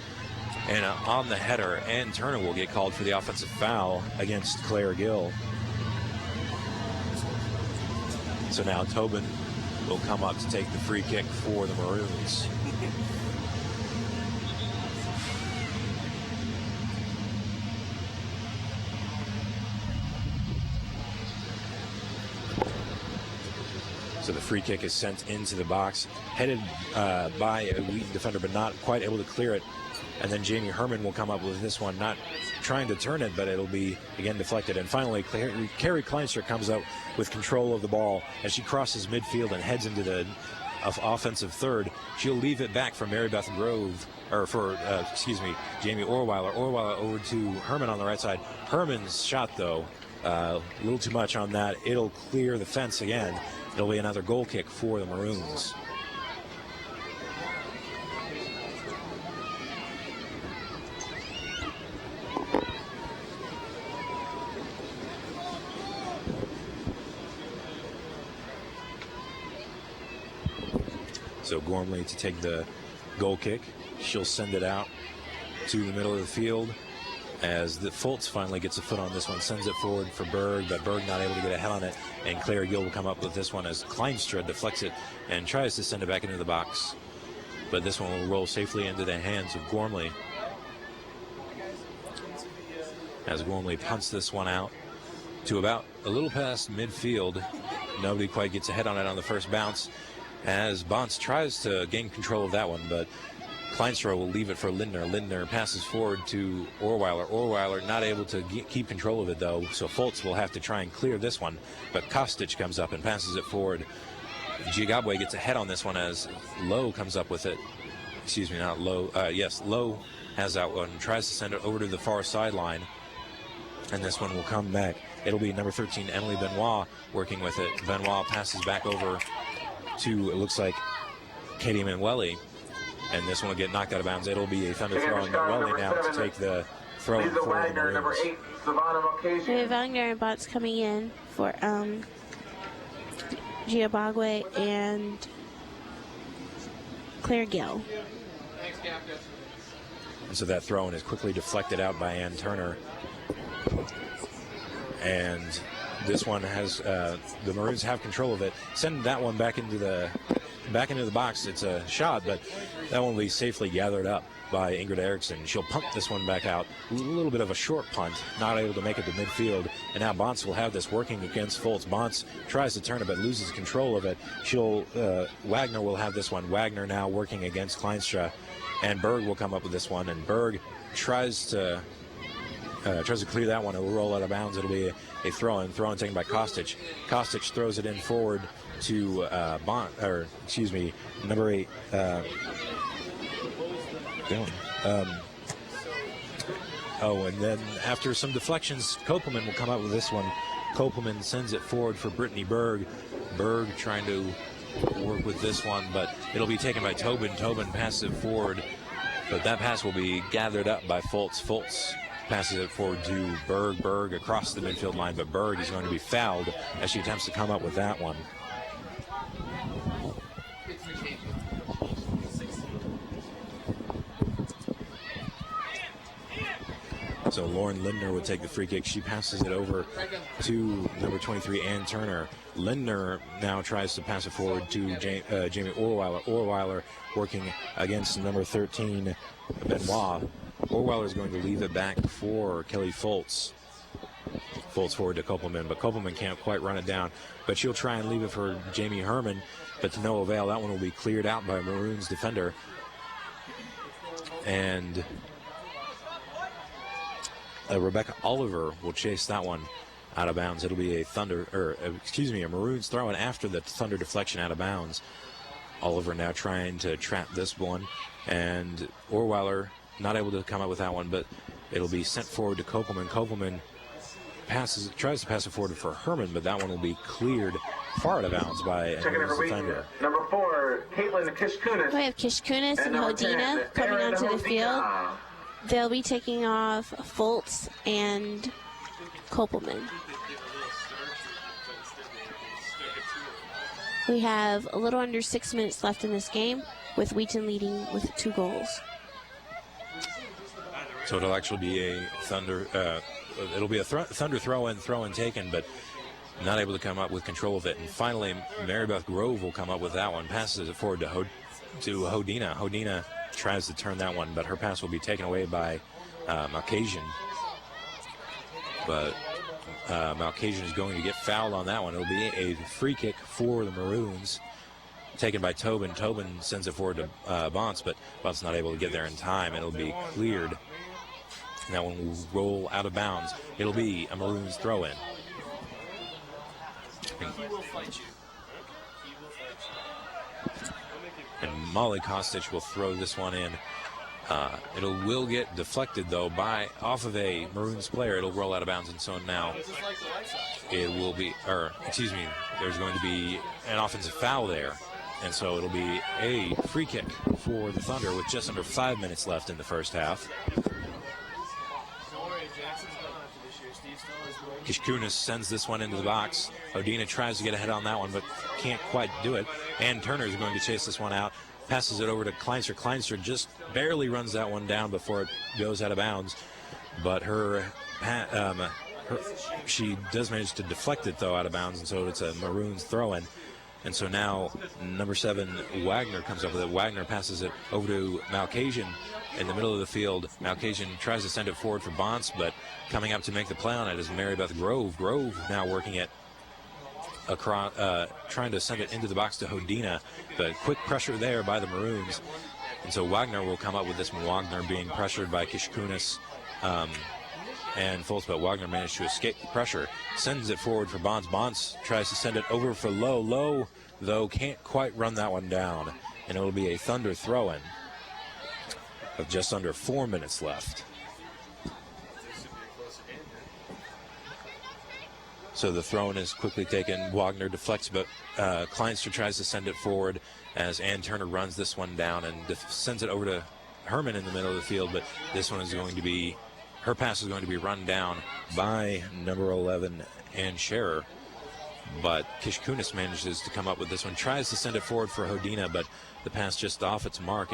And on the header, Ann Turner will get called for the offensive foul against Claire Gill. So now Tobin will come up to take the free kick for the Maroons. So the free kick is sent into the box, headed by a Wheaton defender, but not quite able to clear it. And then Jamie Herman will come up with this one, not trying to turn it, but it'll be, again, deflected. And finally, Carrie Kleinster comes up with control of the ball as she crosses midfield and heads into the offensive third. She'll leave it back for Mary Beth Grove, or for, Jamie Orweiler. Orweiler over to Herman on the right side. Herman's shot, though, a little too much on that. It'll clear the fence again. It'll be another goal kick for the Maroons. So Gormley to take the goal kick. She'll send it out to the middle of the field as the Foltz finally gets a foot on this one, sends it forward for Berg, but Berg not able to get a head on it, and Claire Gill will come up with this one as Kleinstra deflects it and tries to send it back into the box. But this one will roll safely into the hands of Gormley as Gormley punts this one out to about a little past midfield. Nobody quite gets a head on it on the first bounce as Bonts tries to gain control of that one, but Kleinstra will leave it for Lindner. Lindner passes forward to Orweiler. Orweiler not able to keep control of it, though, so Foltz will have to try and clear this one. But Kostic comes up and passes it forward. Giagabwe gets a head on this one as Lowe comes up with it. Excuse me, not Lowe. Lowe has that one, tries to send it over to the far sideline. And this one will come back. It'll be number 13, Emily Benoit, working with it. Benoit passes back over to, it looks like, Katie Manueli. And this one will get knocked out of bounds. It'll be a thunder throw on Manueli now to take the throw for the Maroons. We have Wagner and Bots coming in for Giabagwe and Claire Gill. And so that throw-in is quickly deflected out by Ann Turner. And this one has the Maroons have control of it. Send that one back into the box. It's a shot, but that one will be safely gathered up by Ingrid Erickson. She'll punt this one back out. A little bit of a short punt, not able to make it to midfield. And now Bonts will have this working against Foltz. Bonts tries to turn it, but loses control of it. Wagner will have this one. Wagner now working against Kleinstra. And Berg will come up with this one. And Berg tries to clear that one. It will roll out of bounds. It'll be a throw-in taken by Kostic. Kostic throws it in forward to number 8. And then after some deflections, Kopelman will come up with this one. Kopelman sends it forward for Brittany Berg. Berg trying to work with this one, but it'll be taken by Tobin. Tobin passes it forward, but that pass will be gathered up by Foltz. Foltz passes it forward to Berg. Berg across the midfield line, but Berg is going to be fouled as she attempts to come up with that one. So Lauren Lindner would take the free kick. She passes it over to number 23, Ann Turner. Lindner now tries to pass it forward to Jamie Orweiler. Orweiler working against number 13, Benoit. Orweiler is going to leave it back for Kelly Foltz. Foltz forward to Kopelman, but Kopelman can't quite run it down. But she'll try and leave it for Jamie Herman, but to no avail. That one will be cleared out by Maroons defender. And Rebecca Oliver will chase that one out of bounds. It'll be a Maroons throw-in after the Thunder deflection out of bounds. Oliver now trying to trap this one, and Orweiler not able to come up with that one, but it'll be sent forward to Kopelman. Kopelman tries to pass it forward for Herman, but that one will be cleared far out of bounds by a defender. Number 4, Caitlin Kishkunis. We have Kishkunis and Hodina coming onto the field. They'll be taking off Foltz and Kopelman. We have a little under 6 minutes left in this game, with Wheaton leading with 2 goals. So it'll actually be a Thunder. It'll be a Thunder throw-in taken, but not able to come up with control of it. And finally, Mary Beth Grove will come up with that one. Passes it forward to Hodina. Hodina tries to turn that one, but her pass will be taken away by Malkasian. But Malkasian is going to get fouled on that one. It'll be a free kick for the Maroons, taken by Tobin. Tobin sends it forward to Bonce, but Bonce not able to get there in time. It'll be cleared. And that one will roll out of bounds. It'll be a Maroons throw-in. And Molly Kostic will throw this one in. It will get deflected, though, off of a Maroons player. It'll roll out of bounds, and so now it will be, there's going to be an offensive foul there. And so it'll be a free kick for the Thunder with just under 5 minutes left in the first half. Kishkunis sends this one into the box. Hodina tries to get ahead on that one, but can't quite do it. And Turner is going to chase this one out. Passes it over to Kleinster. Kleinster just barely runs that one down before it goes out of bounds. But she does manage to deflect it, though, out of bounds, and so it's a Maroons throw-in. And so now number 7, Wagner, comes up with it. Wagner passes it over to Malkasian in the middle of the field. Malkasian tries to send it forward for Bonce, but coming up to make the play on it is Mary Beth Grove. Grove now working it across, trying to send it into the box to Hodina, but quick pressure there by the Maroons. And so Wagner will come up with this one. Wagner being pressured by Kishkunis and Foltz, but Wagner managed to escape the pressure. Sends it forward for Bonce. Bonce tries to send it over for Lowe. Lowe, though, can't quite run that one down. And it will be a Thunder throw-in with just under 4 minutes left. So the throw-in is quickly taken. Wagner deflects, but Kleinster tries to send it forward as Ann Turner runs this one down and sends it over to Herman in the middle of the field. But this one is going to be, her pass is going to be run down by number 11, Ann Scherer. But Kishkunis manages to come up with this one. Tries to send it forward for Hodina, but the pass just off its mark.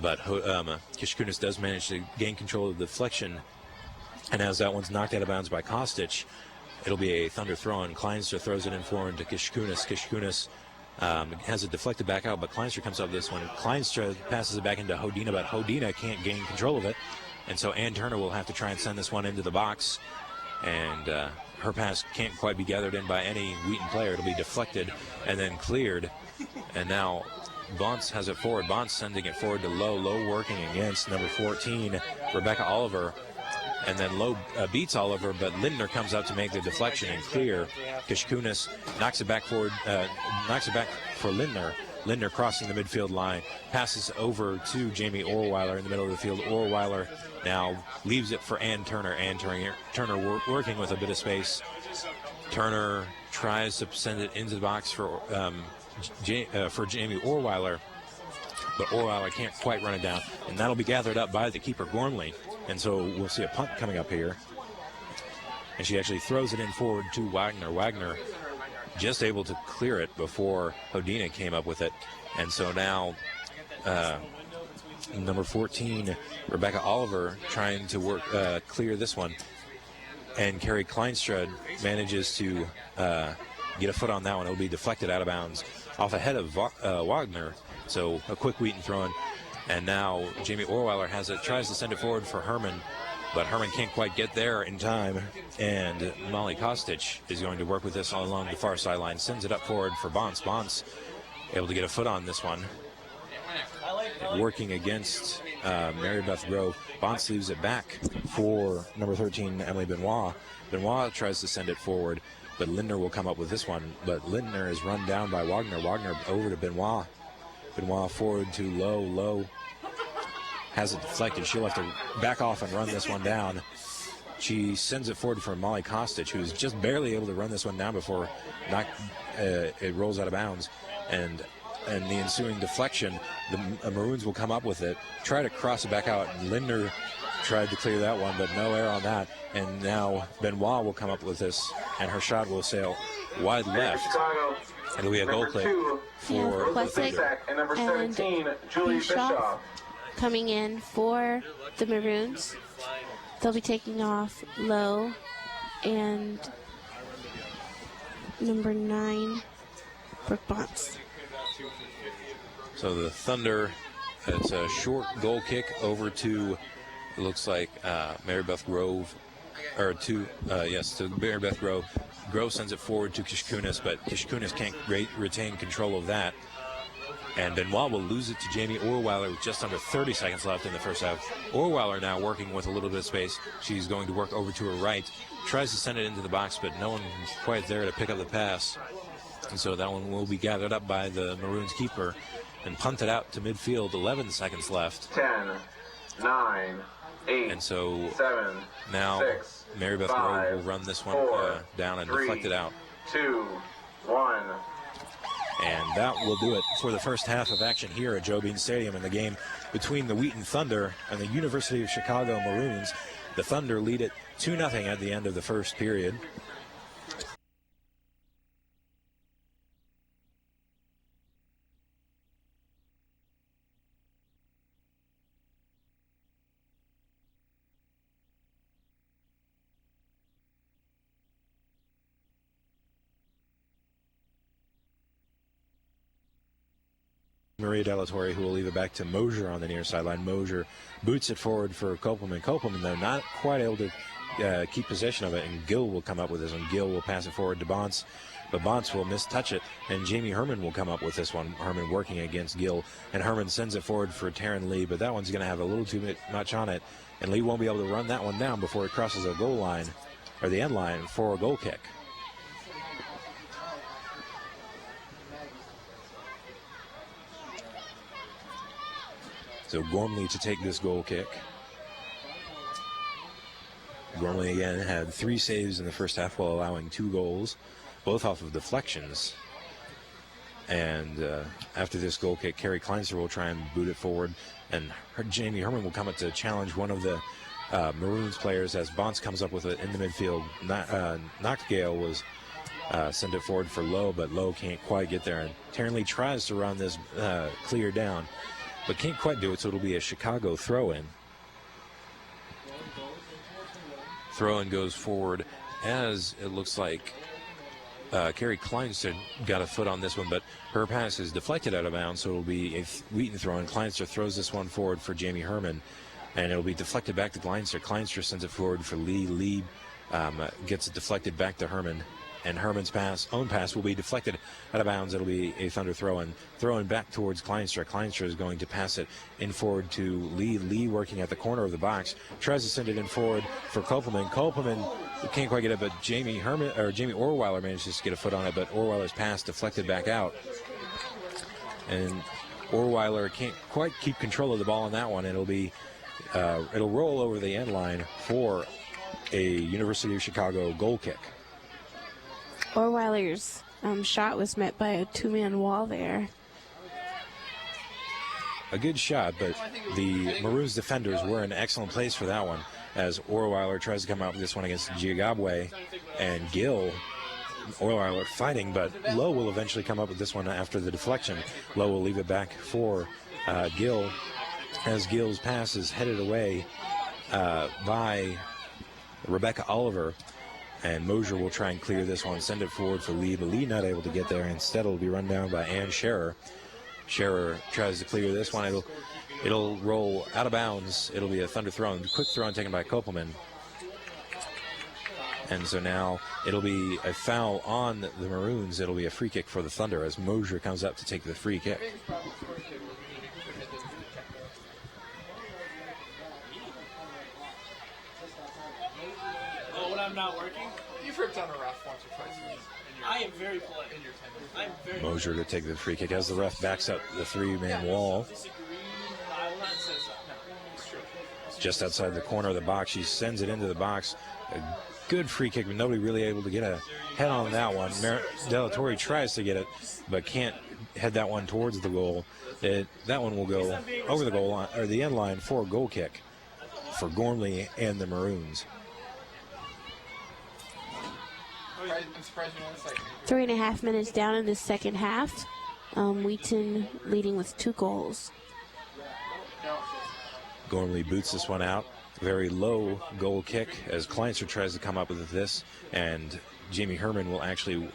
But Kishkunis does manage to gain control of the deflection. And as that one's knocked out of bounds by Kostic, it'll be a Thunder throw-in. Kleinster throws it in forward to Kishkunis. Kishkunis has it deflected back out, but Kleinster comes up with this one. Kleinster passes it back into Hodina, but Hodina can't gain control of it. And so Ann Turner will have to try and send this one into the box. And her pass can't quite be gathered in by any Wheaton player. It'll be deflected and then cleared. And now Bonce has it forward. Bonce sending it forward to Lowe. Lowe working against number 14, Rebecca Oliver. And then Lowe beats Oliver, but Lindner comes up to make the deflection and clear. Kishkunis knocks it back forward, knocks it back for Lindner. Lindner crossing the midfield line, passes over to Jamie Orweiler in the middle of the field. Orweiler now leaves it for Ann Turner. Ann Turner working with a bit of space. Turner tries to send it into the box for Jamie Orweiler, but Orweiler can't quite run it down, and that'll be gathered up by the keeper, Gormley. And so we'll see a punt coming up here. And she actually throws it in forward to Wagner. Wagner just able to clear it before Hodina came up with it. And so now number 14, Rebecca Oliver, trying to clear this one. And Carrie Kleinstrad manages to get a foot on that one. It'll be deflected out of bounds off ahead of Wagner. So a quick Wheaton throw-in. And now Jamie Orweiler has it, tries to send it forward for Herman, but Herman can't quite get there in time. And Molly Kostic is going to work with this all along the far sideline, sends it up forward for Bonce. Bonce able to get a foot on this one. Working against Mary Beth Grove. Bonce leaves it back for number 13, Emily Benoit. Benoit tries to send it forward, but Lindner will come up with this one. But Lindner is run down by Wagner. Wagner over to Benoit. Benoit forward to Lowe. Lowe has it deflected. She'll have to back off and run this one down. She sends it forward for Molly Kostic, who's just barely able to run this one down before it rolls out of bounds. And the ensuing deflection, the Maroons will come up with it, try to cross it back out. Lindner tried to clear that one, but no error on that. And now Benoit will come up with this, and her shot will sail wide left. It'll be a goal kick for the Thunder. And number 17, Julie Bischoff. Coming in for the Maroons. They'll be taking off Lowe and number 9, Brooke Bonds. So the Thunder, it's a short goal kick over to, it looks like Mary Beth Grove, to Mary Beth Grove. Grove sends it forward to Kishkunis, but Kishkunis can't retain control of that. And Benoit will lose it to Jamie Orweiler with just under 30 seconds left in the first half. Orweiler now working with a little bit of space. She's going to work over to her right. Tries to send it into the box, but no one quite there to pick up the pass. And so that one will be gathered up by the Maroons keeper and punted out to midfield. 11 seconds left. 10, 9, 8, and so 7, now 6, Mary Beth 5, Grove will run this one 4, down and 3, deflect it out. 2, 1. And that will do it for the first half of action here at Joe Bean Stadium in the game between the Wheaton Thunder and the University of Chicago Maroons. The Thunder lead it 2-0 at the end of the first period. Maria Delatorre, who will leave it back to Mosier on the near sideline. Mosier boots it forward for Copeland. Copeland, though, not quite able to keep possession of it, and Gill will come up with this one. Gill will pass it forward to Bonts, but Bonts will mistouch it, and Jamie Herman will come up with this one. Herman working against Gill, and Herman sends it forward for Taryn Lee, but that one's going to have a little too much on it, and Lee won't be able to run that one down before it crosses the goal line, or the end line, for a goal kick. So Gormley to take this goal kick. Gormley again had 3 saves in the first half while allowing 2 goals, both off of deflections. And after this goal kick, Carrie Kleinster will try and boot it forward, and Jamie Herman will come up to challenge one of the Maroons players as Bonts comes up with it in the midfield. Knockgale was send it forward for Lowe, but Lowe can't quite get there. And Taryn Lee tries to run this clear down, but can't quite do it, so it'll be a Chicago throw-in. Throw-in goes forward as it looks like Carrie Kleinster got a foot on this one, but her pass is deflected out of bounds, so it'll be a Wheaton throw-in. Kleinster throws this one forward for Jamie Herman, and it'll be deflected back to Kleinster. Kleinster sends it forward for Lee. Lee gets it deflected back to Herman, and Herman's own pass will be deflected out of bounds. It'll be a Thunder throw-in. Throw-in back towards Kleinster. Kleinster is going to pass it in forward to Lee. Lee working at the corner of the box. Tries to send it in forward for Kopelman. Kopelman can't quite get it, but Jamie Orweiler manages to get a foot on it, but Orweiler's pass deflected back out. And Orweiler can't quite keep control of the ball on that one. It'll roll over the end line for a University of Chicago goal kick. Orweiler's shot was met by a 2-man wall there. A good shot, but the Maroons defenders were in excellent place for that one, as Orweiler tries to come out with this one against Giagabwe and Gill. Orweiler fighting, but Lowe will eventually come up with this one after the deflection. Lowe will leave it back for Gill, as Gill's pass is headed away by Rebecca Oliver. And Mosier will try and clear this one, send it forward for Lee, but Lee not able to get there. Instead, it'll be run down by Ann Scherer. Scherer tries to clear this one. It'll roll out of bounds. It'll be a Thunder throw, quick throw taken by Kopelman. And so now it'll be a foul on the Maroons. It'll be a free kick for the Thunder as Mosier comes up to take the free kick. I'm not working. You've ripped on a ref once or twice. I am very polite in your tenure. Mosier to take the free kick as the ref backs up the 3-man wall. I will not say so. No, it's true. It's just outside the corner of the box. She sends it into the box. A good free kick, but nobody really able to get a head on that one. Delatorre tries to get it, but can't head that one towards the goal. That one will go over the goal line, or the end line, for a goal kick for Gormley and the Maroons. 3.5 minutes down in the second half. Wheaton leading with 2 goals. Gormley boots this one out. Very low goal kick as Kleinster tries to come up with this, and Jamie Herman will actually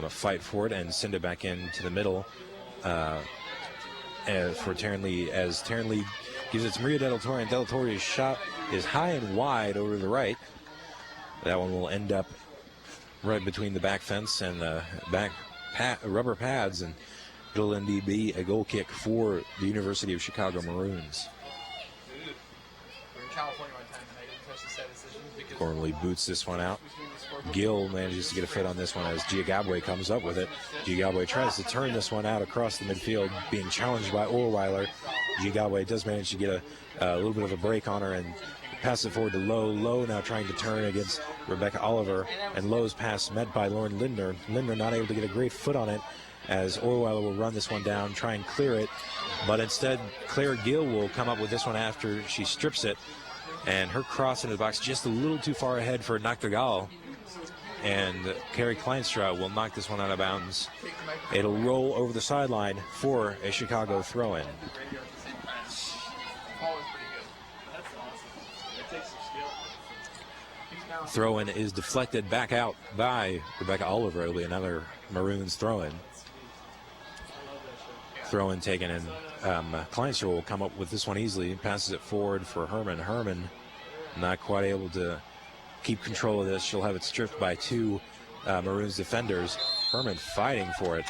fight for it and send it back into the middle for Taryn Lee, as Taryn Lee gives it to Maria Delatorre, and Delatorre's shot is high and wide over to the right. That one will end up right between the back fence and the back rubber pads, and it'll indeed be a goal kick for the University of Chicago Maroons. Gormley boots this one out. Gill manages to get a foot on this one as Giagabwe comes up with it. Giagabwe tries to turn this one out across the midfield, being challenged by Orweiler. Giagabwe does manage to get a little bit of a break on her and pass it forward to Lowe. Lowe now trying to turn against Rebecca Oliver, and Lowe's pass met by Lauren Lindner. Lindner not able to get a great foot on it, as Orweiler will run this one down, try and clear it, but instead Claire Gill will come up with this one after she strips it, and her cross into the box just a little too far ahead for Nachtergaal, and Carrie Kleinstra will knock this one out of bounds. It'll roll over the sideline for a Chicago throw-in. Throw-in is deflected back out by Rebecca Oliver. It'll be another Maroons throw-in. Throw-in taken, and Kleinster will come up with this one easily. Passes it forward for Herman. Herman not quite able to keep control of this. She'll have it stripped by 2 Maroons defenders. Herman fighting for it.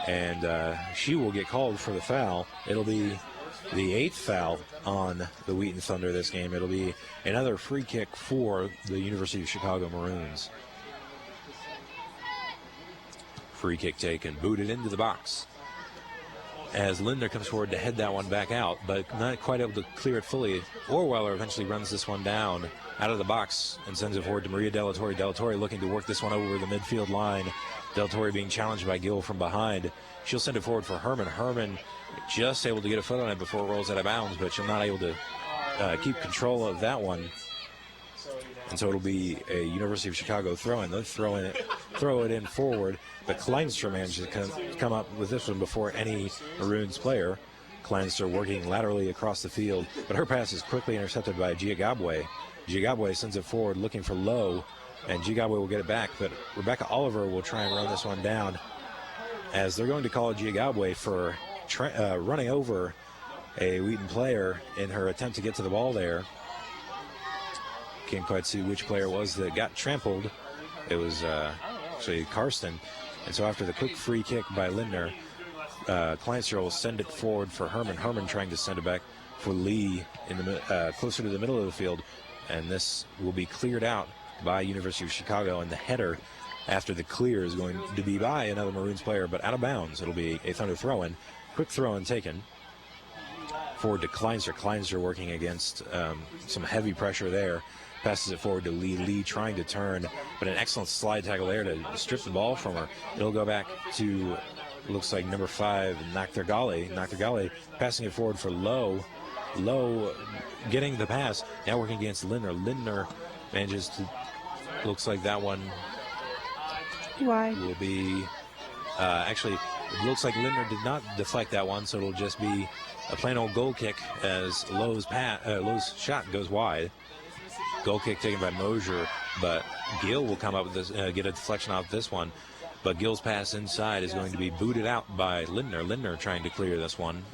And she will get called for the foul. It'll be the 8th foul on the Wheaton Thunder this game. It'll be another free kick for the University of Chicago Maroons. Free kick taken, booted into the box, as Lindner comes forward to head that one back out, but not quite able to clear it fully. Orweiler eventually runs this one down out of the box and sends it forward to Maria Delatorre. Delatorre looking to work this one over the midfield line. Delatorre being challenged by Gill from behind. She'll send it forward for Herman. Herman just able to get a foot on it before it rolls out of bounds, but she'll not able to keep control of that one. And so it'll be a University of Chicago throw-in. They'll throw it in forward, but Kleinster manages to come up with this one before any Maroons player. Kleinster working laterally across the field, but her pass is quickly intercepted by Giagabwe. Giagabwe sends it forward looking for Lowe, and Giagabwe will get it back, but Rebecca Oliver will try and run this one down, as they're going to call Giagabwe for running over a Wheaton player in her attempt to get to the ball there. Can't quite see which player it was that got trampled. It was actually Karsten. And so after the quick free kick by Lindner, Kleinster will send it forward for Herman. Herman trying to send it back for Lee in the closer to the middle of the field. And this will be cleared out by University of Chicago. And the header after the clear is going to be by another Maroons player, but out of bounds. It'll be a Thunder throw-in. Quick throw-in taken. Forward to Kleinster. Kleinster working against some heavy pressure there. Passes it forward to Lee. Lee trying to turn, but an excellent slide tackle there to strip the ball from her. It'll go back to, looks like number 5, Nachtergaal. Nachtergaal passing it forward for Lowe. Lowe getting the pass. Now working against Lindner. Lindner manages to, looks like that one will be, actually, it looks like Lindner did not deflect that one, so it'll just be a plain old goal kick as Lowe's shot goes wide. Goal kick taken by Mosier, but Gill will come up with this, get a deflection off this one. But Gill's pass inside is going to be booted out by Lindner. Lindner trying to clear this one.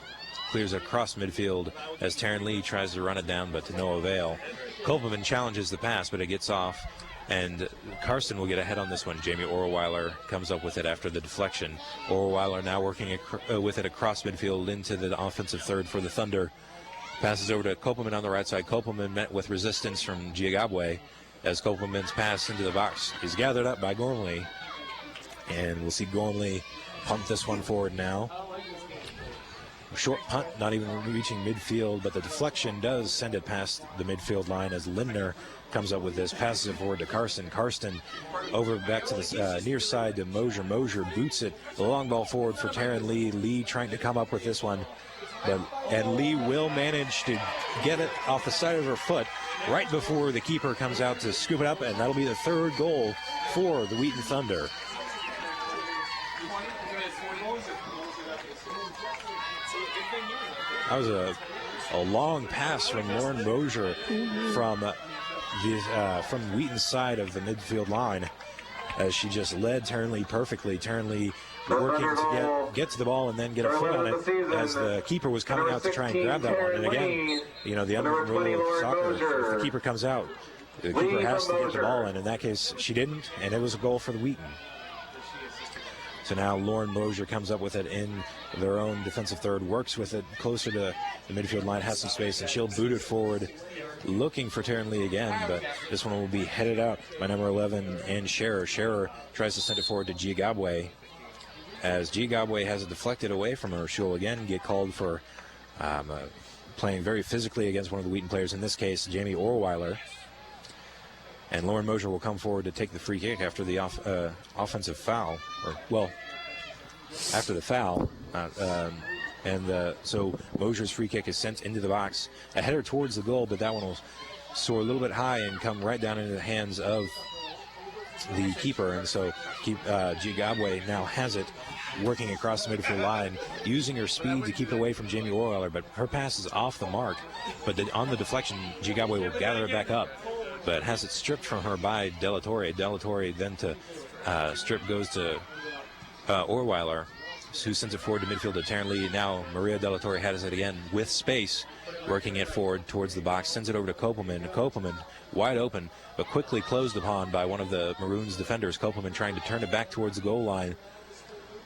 Clears across midfield as Taryn Lee tries to run it down, but to no avail. Kopelman challenges the pass, but it gets off, and Karsten will get ahead on this one. Jamie Orweiler comes up with it after the deflection. Orweiler now working with it across midfield into the offensive third for the Thunder. Passes over to Kopelman on the right side. Kopelman met with resistance from Giagabwe as Kopelman's pass into the box is gathered up by Gormley. And we'll see Gormley pump this one forward now. short punt, not even reaching midfield, but the deflection does send it past the midfield line as Lindner comes up with this, passes it forward to Karsten. Karsten over back to the near side to Mosier. Mosier boots it. The long ball forward for Taryn Lee. Lee trying to come up with this one. And Lee will manage to get it off the side of her foot right before the keeper comes out to scoop it up, and that'll be the third goal for the Wheaton Thunder. That was a long pass from Lauren Mosier from Wheaton's side of the midfield line, as she just led Taryn Lee perfectly. Taryn Lee working to get to the ball and then get a foot on it as the keeper was coming out to try and grab that one. And again, you know, the unwritten rule of soccer, if the keeper comes out, the keeper has to get the ball in. In that case, she didn't, and it was a goal for the Wheaton. So now Lauren Mosier comes up with it in their own defensive third, works with it closer to the midfield line, has some space, and she'll boot it forward, looking for Taryn Lee again, but this one will be headed out by number 11 and Scherer. Scherer tries to send it forward to Giagabwe. As Giagabwe has it deflected away from her, she'll again get called for playing very physically against one of the Wheaton players, in this case, Jamie Orweiler. And Lauren Mosier will come forward to take the free kick after the offensive foul, after the foul. So Mosier's free kick is sent into the box, a header towards the goal, but that one will soar a little bit high and come right down into the hands of the keeper. And so Giagabwe now has it, working across the midfield line, using her speed to keep it away from Jamie Orweiler, but her pass is off the mark. But on the deflection, Giagabwe will gather it back up, but has it stripped from her by Delatorre. Delatorre then to strip goes to Orweiler, who sends it forward to midfield to Taryn Lee. Now Maria Delatorre has it again with space, working it forward towards the box, sends it over to Kopelman. Kopelman wide open, but quickly closed upon by one of the Maroons defenders. Kopelman trying to turn it back towards the goal line.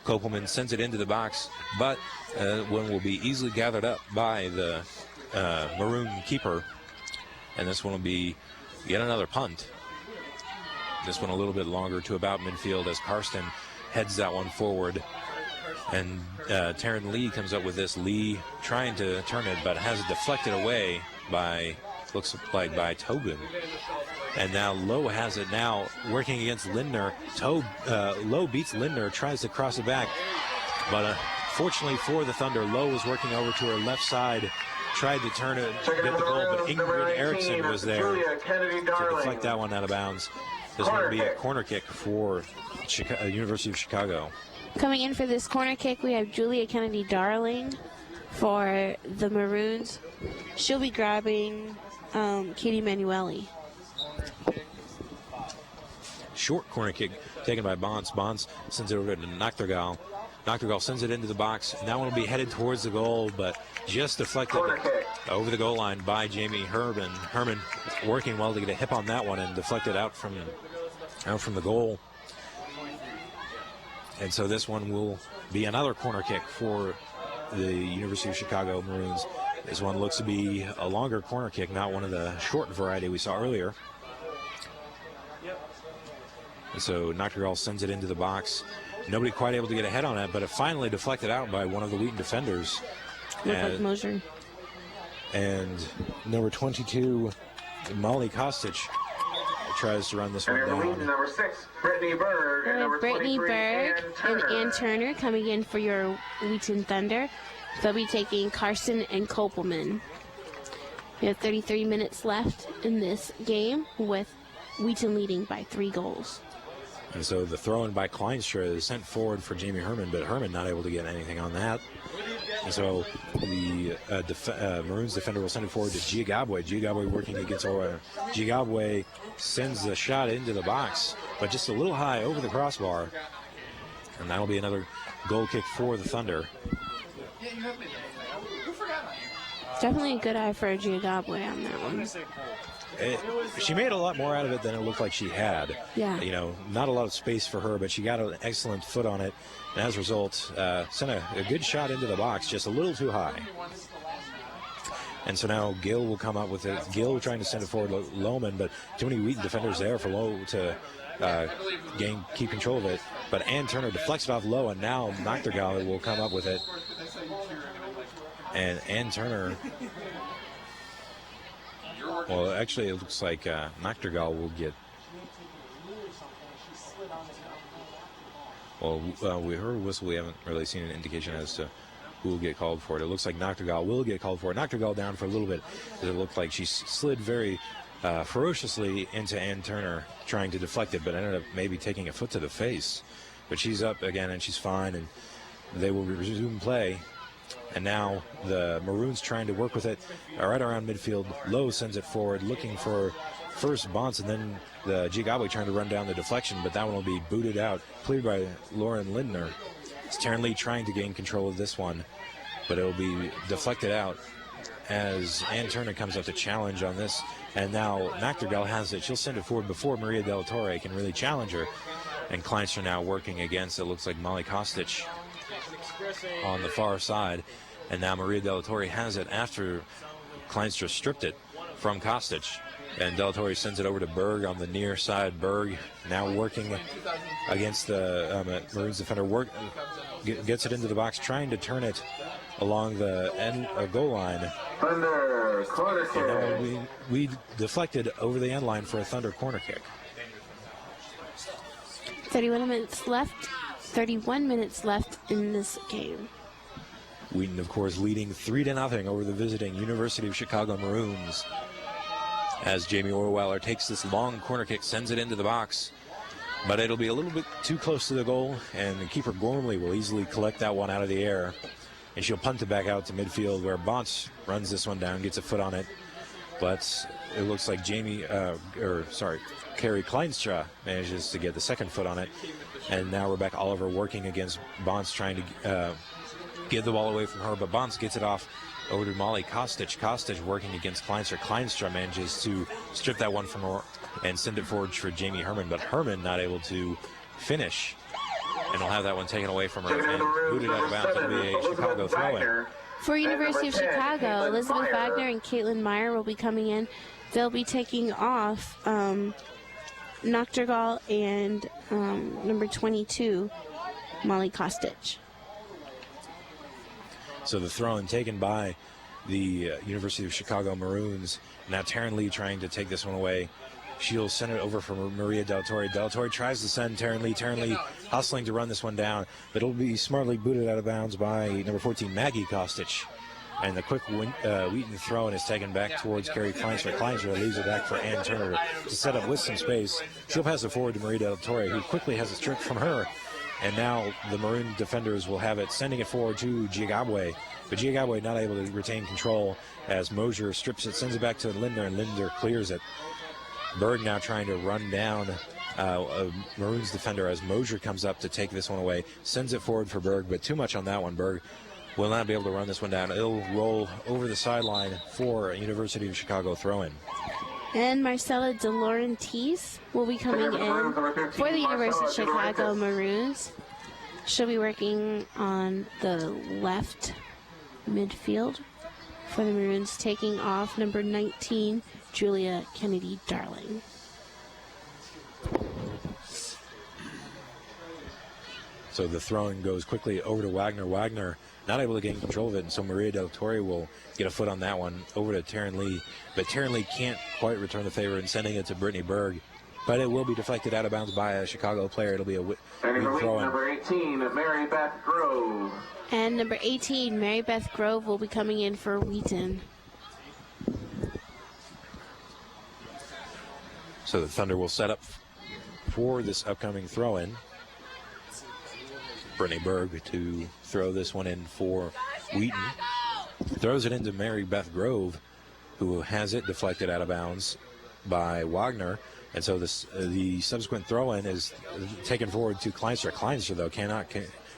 Kopelman sends it into the box, but one will be easily gathered up by the Maroon keeper. And this one will be yet another punt. This one a little bit longer to about midfield as Karsten heads that one forward. And Taryn Lee comes up with this. Lee trying to turn it, but has it deflected away by, looks like by Tobin. And now Lowe has it now, working against Lindner. Lowe beats Lindner, tries to cross it back. But fortunately for the Thunder, Lowe was working over to her left side, tried to turn it, get the goal, but Ingrid Erickson was there to deflect that one out of bounds. This one will be a corner kick for University of Chicago. Coming in for this corner kick, we have Julia Kennedy-Darling for the Maroons. She'll be grabbing Katie Manueli. Short corner kick taken by Bonds. Bonds sends it over to Nachtergaal. Nachtergaal sends it into the box. And that one will be headed towards the goal, but just deflected over the goal line by Jamie Herman. Herman working well to get a hip on that one and deflected out from the goal. And so this one will be another corner kick for the University of Chicago Maroons. This one looks to be a longer corner kick, not one of the short variety we saw earlier. And so Nachtergaal sends it into the box. Nobody quite able to get a head on it, but it finally deflected out by one of the Wheaton defenders. And number 22, Molly Kostic, tries to run this one down. Number 6, Brittany Berg. Brittany Berg and Ann Turner coming in for your Wheaton Thunder. They'll be taking Carson and Kopelman. We have 33 minutes left in this game, with Wheaton leading by 3 goals. And so the throw-in by Kleinstra is sent forward for Jamie Herman, but Herman not able to get anything on that. And so the Maroons defender will send it forward to Giagabwe. Giagabwe working against Orweiler. Giagabwe sends the shot into the box, but just a little high over the crossbar. And that'll be another goal kick for the Thunder. Definitely a good eye for Giagabwe on that one. She made a lot more out of it than it looked like she had. Yeah. You know, not a lot of space for her, but she got an excellent foot on it. And as a result, sent a good shot into the box, just a little too high. And so now Gill will come up with it. Gill trying to send it forward to Lohman, but too many Wheaton defenders there for Lowe to keep control of it. But Ann Turner deflects it off Lowe, and now Nachtergaal will come up with it. And Ann Turner, well, actually, it looks like Nachtergaal will get. Well, we heard a whistle. We haven't really seen an indication as to who will get called for it. It looks like Nachtergaal will get called for it. Nachtergaal down for a little bit. It looked like she slid very ferociously into Ann Turner, trying to deflect it, but ended up maybe taking a foot to the face. But she's up again, and she's fine, and they will resume play. And now the Maroons trying to work with it right around midfield. Lowe sends it forward, looking for first Bonce, and then the Giagabwe trying to run down the deflection, but that one will be booted out, cleared by Lauren Lindner. It's Taryn Lee trying to gain control of this one, but it will be deflected out as Ann Turner comes up to challenge on this. And now Nachtergaal has it. She'll send it forward before Maria Del Torre can really challenge her. And Kleinster now working against, it looks like Molly Kostic on the far side. And now Maria Del Torre has it after Kleinster stripped it from Kostic. And Del Torre sends it over to Berg on the near side. Berg now working against the Maroons defender. Gets it into the box, trying to turn it along the end goal line. Thunder corner kick. And now we deflected over the end line for a Thunder corner kick. 31 minutes left. 31 minutes left in this game. Wheaton, of course, leading 3-0 over the visiting University of Chicago Maroons. As Jamie Orweiler takes this long corner kick, sends it into the box. But it'll be a little bit too close to the goal, and keeper Gormley will easily collect that one out of the air. And she'll punt it back out to midfield, where Bonce runs this one down, gets a foot on it. But it looks like Carrie Kleinstra manages to get the second foot on it. And now Rebecca Oliver working against Bonce, trying to get the ball away from her. But Bonce gets it off over to Molly Kostic. Kostic working against Kleinstra. Kleinstra manages to strip that one from her and send it forward for Jamie Herman. But Herman not able to finish. And will have that one taken away from her and booted out of bounds. It'll be a Chicago throw-in. For University of Chicago, Elizabeth Wagner and Caitlin Meyer will be coming in. They'll be taking off Nachtergaal and number 22, Molly Kostic. So the throw-in taken by the University of Chicago Maroons. Now Taryn Lee trying to take this one away. She'll send it over for Maria Del Torre. Del Torre tries to send Taryn Lee. Taryn Lee hustling to run this one down, but it'll be smartly booted out of bounds by number 14, Maggie Kostic. And the quick Wheaton throw-in is taken back towards Carrie Kleinstra. Kleinstra leaves it back for Ann Turner to set up with some space. She'll pass it forward to Maria Del Torre, who quickly has it stripped from her. And now the Maroon defenders will have it, sending it forward to Giagabwe. But Giagabwe not able to retain control as Mosier strips it, sends it back to Lindner, and Lindner clears it. Berg now trying to run down a Maroons defender as Mosier comes up to take this one away. Sends it forward for Berg, but too much on that one. Berg will not be able to run this one down. It'll roll over the sideline for a University of Chicago throw-in. And Marcella DeLaurentis will be coming in for the University of Chicago Maroons. She'll be working on the left midfield for the Maroons, taking off number 19, Julia Kennedy-Darling. So the throwing goes quickly over to Wagner. Wagner not able to gain control of it, and so Maria Del Torre will get a foot on that one over to Taryn Lee. But Taryn Lee can't quite return the favor in sending it to Brittany Berg. But it will be deflected out of bounds by a Chicago player. It'll be a throw-in. Number 18, Mary Beth Grove. And number 18, Mary Beth Grove, will be coming in for Wheaton. So the Thunder will set up for this upcoming throw-in. Brittany Berg to throw this one in for Wheaton. Throws it into Mary Beth Grove, who has it deflected out of bounds by Wagner. And so the subsequent throw-in is taken forward to Kleinstra. Kleinstra, though, cannot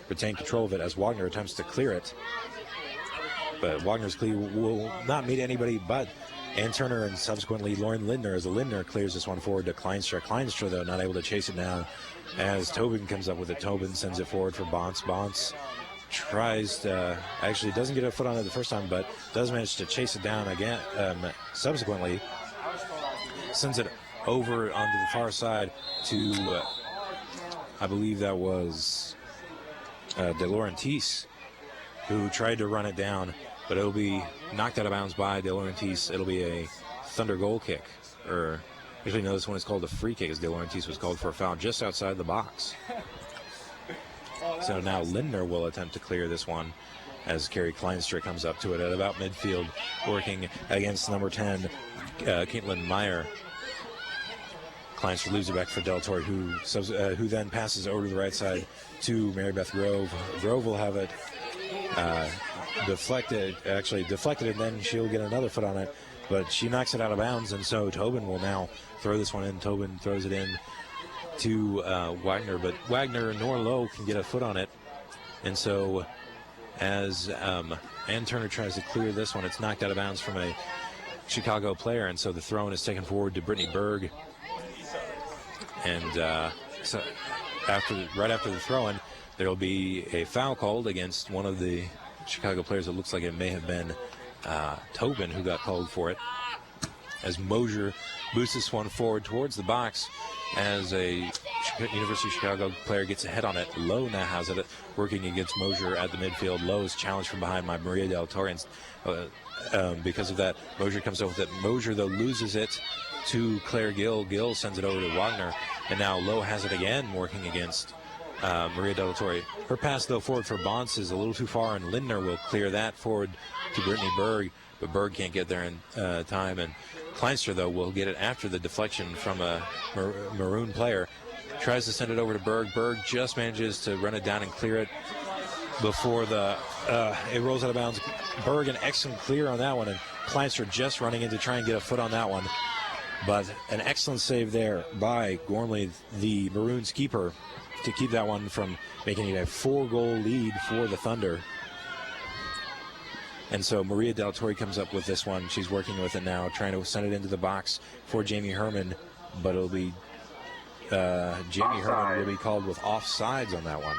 retain control of it as Wagner attempts to clear it. But Wagner's clear will not meet anybody but Ann Turner and subsequently Lauren Lindner, as Lindner clears this one forward to Kleinstra. Kleinstra, though, not able to chase it down as Tobin comes up with it. Tobin sends it forward for Bonce. Bonce tries to, actually doesn't get a foot on it the first time, but does manage to chase it down again subsequently. Sends it over onto the far side to, I believe that was De Laurentiis, who tried to run it down but it'll be knocked out of bounds by De Laurentiis. It'll be a Thunder goal kick, or usually know this one is called a free kick, as De Laurentiis was called for a foul just outside the box. So now Lindner will attempt to clear this one as Carrie Kleinstra comes up to it at about midfield, working against number 10, Caitlin Meyer. Kleinstra leaves it back for Del Torre, who then passes over to the right side to Mary Beth Grove. Grove will have it deflected, and then she'll get another foot on it, but she knocks it out of bounds, and so Tobin will now throw this one in. Tobin throws it in to Wagner, but Wagner nor Lowe can get a foot on it, and so as Ann Turner tries to clear this one, it's knocked out of bounds from a Chicago player, and so the throw-in is taken forward to Brittany Berg, and so right after the throw-in, there will be a foul called against one of the Chicago players. It looks like it may have been Tobin who got called for it, as Mosier boosts this one forward towards the box as a University of Chicago player gets a head on it. Lowe now has it, working against Mosier at the midfield. Lowe is challenged from behind by Maria Del Torre. Because of that, Mosier comes over with it. Mosier, though, loses it to Claire Gill. Gill sends it over to Wagner, and now Lowe has it again, working against Maria Del Torre. Her pass, though, forward for Bonce is a little too far, and Lindner will clear that forward to Brittany Berg, but Berg can't get there in time, and Kleinstra, though, will get it after the deflection from a maroon player. Tries to send it over to Berg. Berg just manages to run it down and clear it before it rolls out of bounds. Berg, an excellent clear on that one, and Kleinstra just running in to try and get a foot on that one. But an excellent save there by Gormley, the Maroons keeper, to keep that one from making it a 4-goal lead for the Thunder. And so Maria Del Torre comes up with this one. She's working with it now, trying to send it into the box for Jamie Herman, but it'll be Jamie Herman will be called with offsides on that one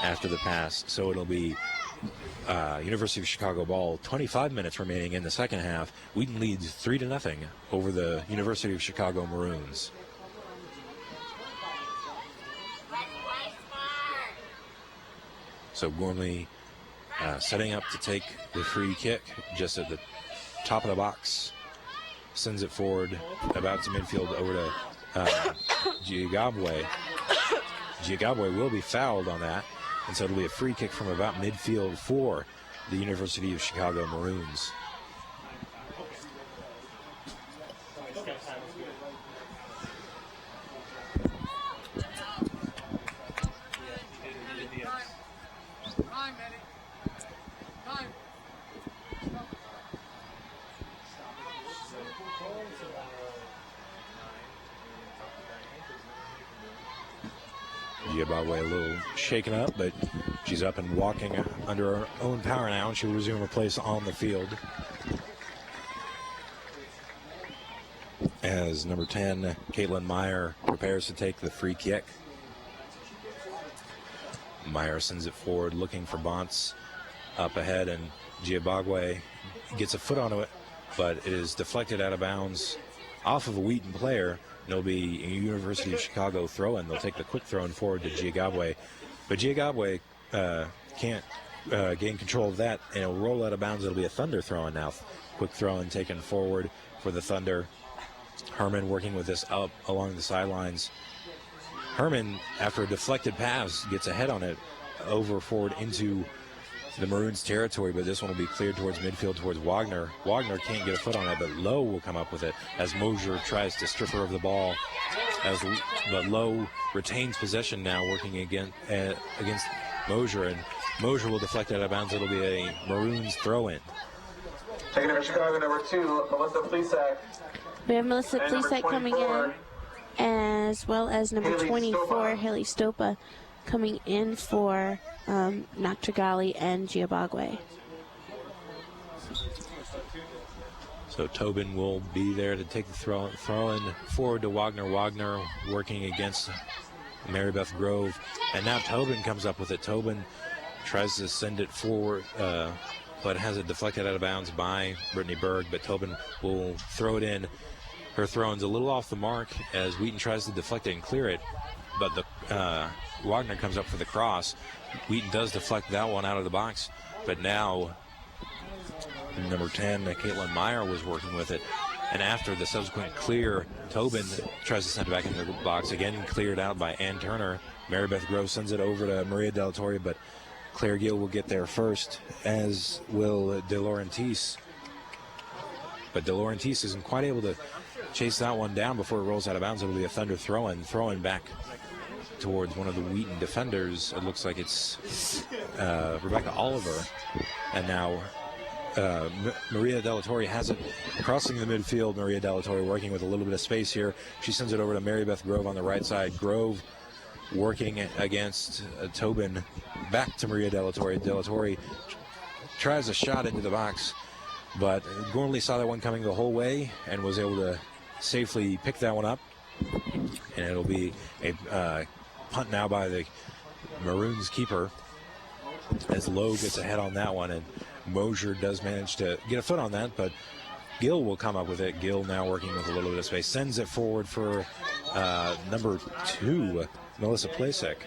after the pass. So it'll be University of Chicago ball. 25 minutes remaining in the second half. Wheaton leads 3-0 over the University of Chicago Maroons. So Gormley setting up to take the free kick just at the top of the box. Sends it forward about to midfield over to Giagabwe. Giagabwe will be fouled on that, and so it'll be a free kick from about midfield for the University of Chicago Maroons. Giabaway a little shaken up, but she's up and walking under her own power now, and she'll resume her place on the field. As number 10, Caitlin Meyer, prepares to take the free kick. Meyer sends it forward, looking for Bonce up ahead, and Giabaway gets a foot onto it, but it is deflected out of bounds off of a Wheaton player. It'll be a University of Chicago throw-in. They'll take the quick throw-in forward to Giagabwe. But Giagabwe can't gain control of that, and it'll roll out of bounds. It'll be a Thunder throw-in now. Quick throw-in taken forward for the Thunder. Herman working with this up along the sidelines. Herman, after a deflected pass, gets a head on it over forward into the Maroons' territory, but this one will be cleared towards midfield towards Wagner. Wagner can't get a foot on it, but Lowe will come up with it as Mosier tries to strip her of the ball. But Lowe retains possession now, working against Mosier, and Mosier will deflect it out of bounds. It'll be a Maroons throw-in. Taking over Chicago, number 2, Melissa Plesac. We have Melissa Plesac coming in, as well as number 24, Haley Stopa, coming in for Noctragali and Giabaway. So Tobin will be there to take the throw-in forward to Wagner. Wagner working against Mary Beth Grove. And now Tobin comes up with it. Tobin tries to send it forward, but has it deflected out of bounds by Brittany Berg. But Tobin will throw it in. Her throw-in's a little off the mark as Wheaton tries to deflect it and clear it. But Wagner comes up for the cross. Wheaton does deflect that one out of the box. But now Number 10, Caitlin Meyer, was working with it. And after the subsequent clear, Tobin tries to send it back into the box. Again, cleared out by Ann Turner. Mary Beth Grove sends it over to Maria Del Torre, but Claire Gill will get there first, as will De Laurentiis. But De Laurentiis isn't quite able to chase that one down before it rolls out of bounds. It'll be a Thunder throw-in back towards one of the Wheaton defenders. It looks like it's Rebecca Oliver. And now Maria Del Torre has it crossing the midfield. Maria Del Torre working with a little bit of space here. She sends it over to Mary Beth Grove on the right side. Grove working against Tobin. Back to Maria Del Torre. Del Torre tries a shot into the box, but Gormley saw that one coming the whole way and was able to safely pick that one up. And it'll be a punt now by the Maroons keeper, as Lowe gets ahead on that one, and Mosier does manage to get a foot on that, but Gill will come up with it. Gill now working with a little bit of space, sends it forward for number 2, Melissa Plasek.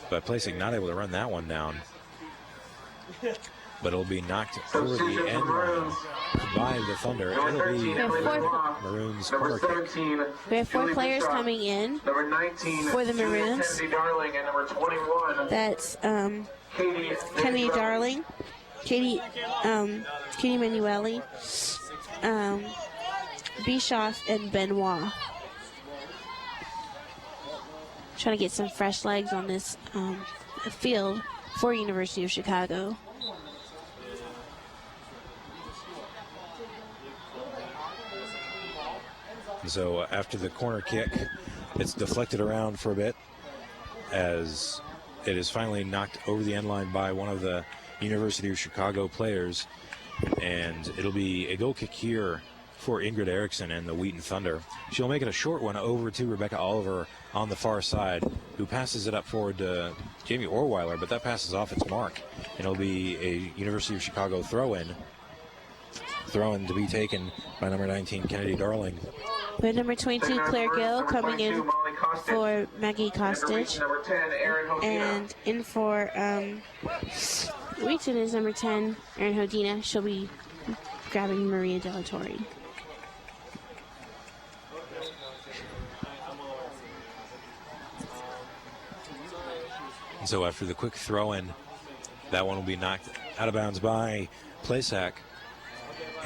But Plasek not able to run that one down. But it'll be knocked over the end line by the Thunder. It'll be Maroons corner kick. We have 4 players coming in for the Maroons. That's Kennedy Darling, Katie Manueli, Bischoff, and Benoit. Trying to get some fresh legs on this field for University of Chicago. So after the corner kick, it's deflected around for a bit as it is finally knocked over the end line by one of the University of Chicago players. And it'll be a goal kick here for Ingrid Erickson and the Wheaton Thunder. She'll make it a short one over to Rebecca Oliver on the far side, who passes it up forward to Jamie Orweiler, but that passes off its mark. And it'll be a University of Chicago throw-in. Throw-in to be taken by number 19, Kennedy Darling. We have number 22, Claire Gill, coming in for Maggie Costage. And in for Wheaton is number 10, Erin Hodina. She'll be grabbing Maria Del Torre. So after the quick throw-in, that one will be knocked out of bounds by Playsack.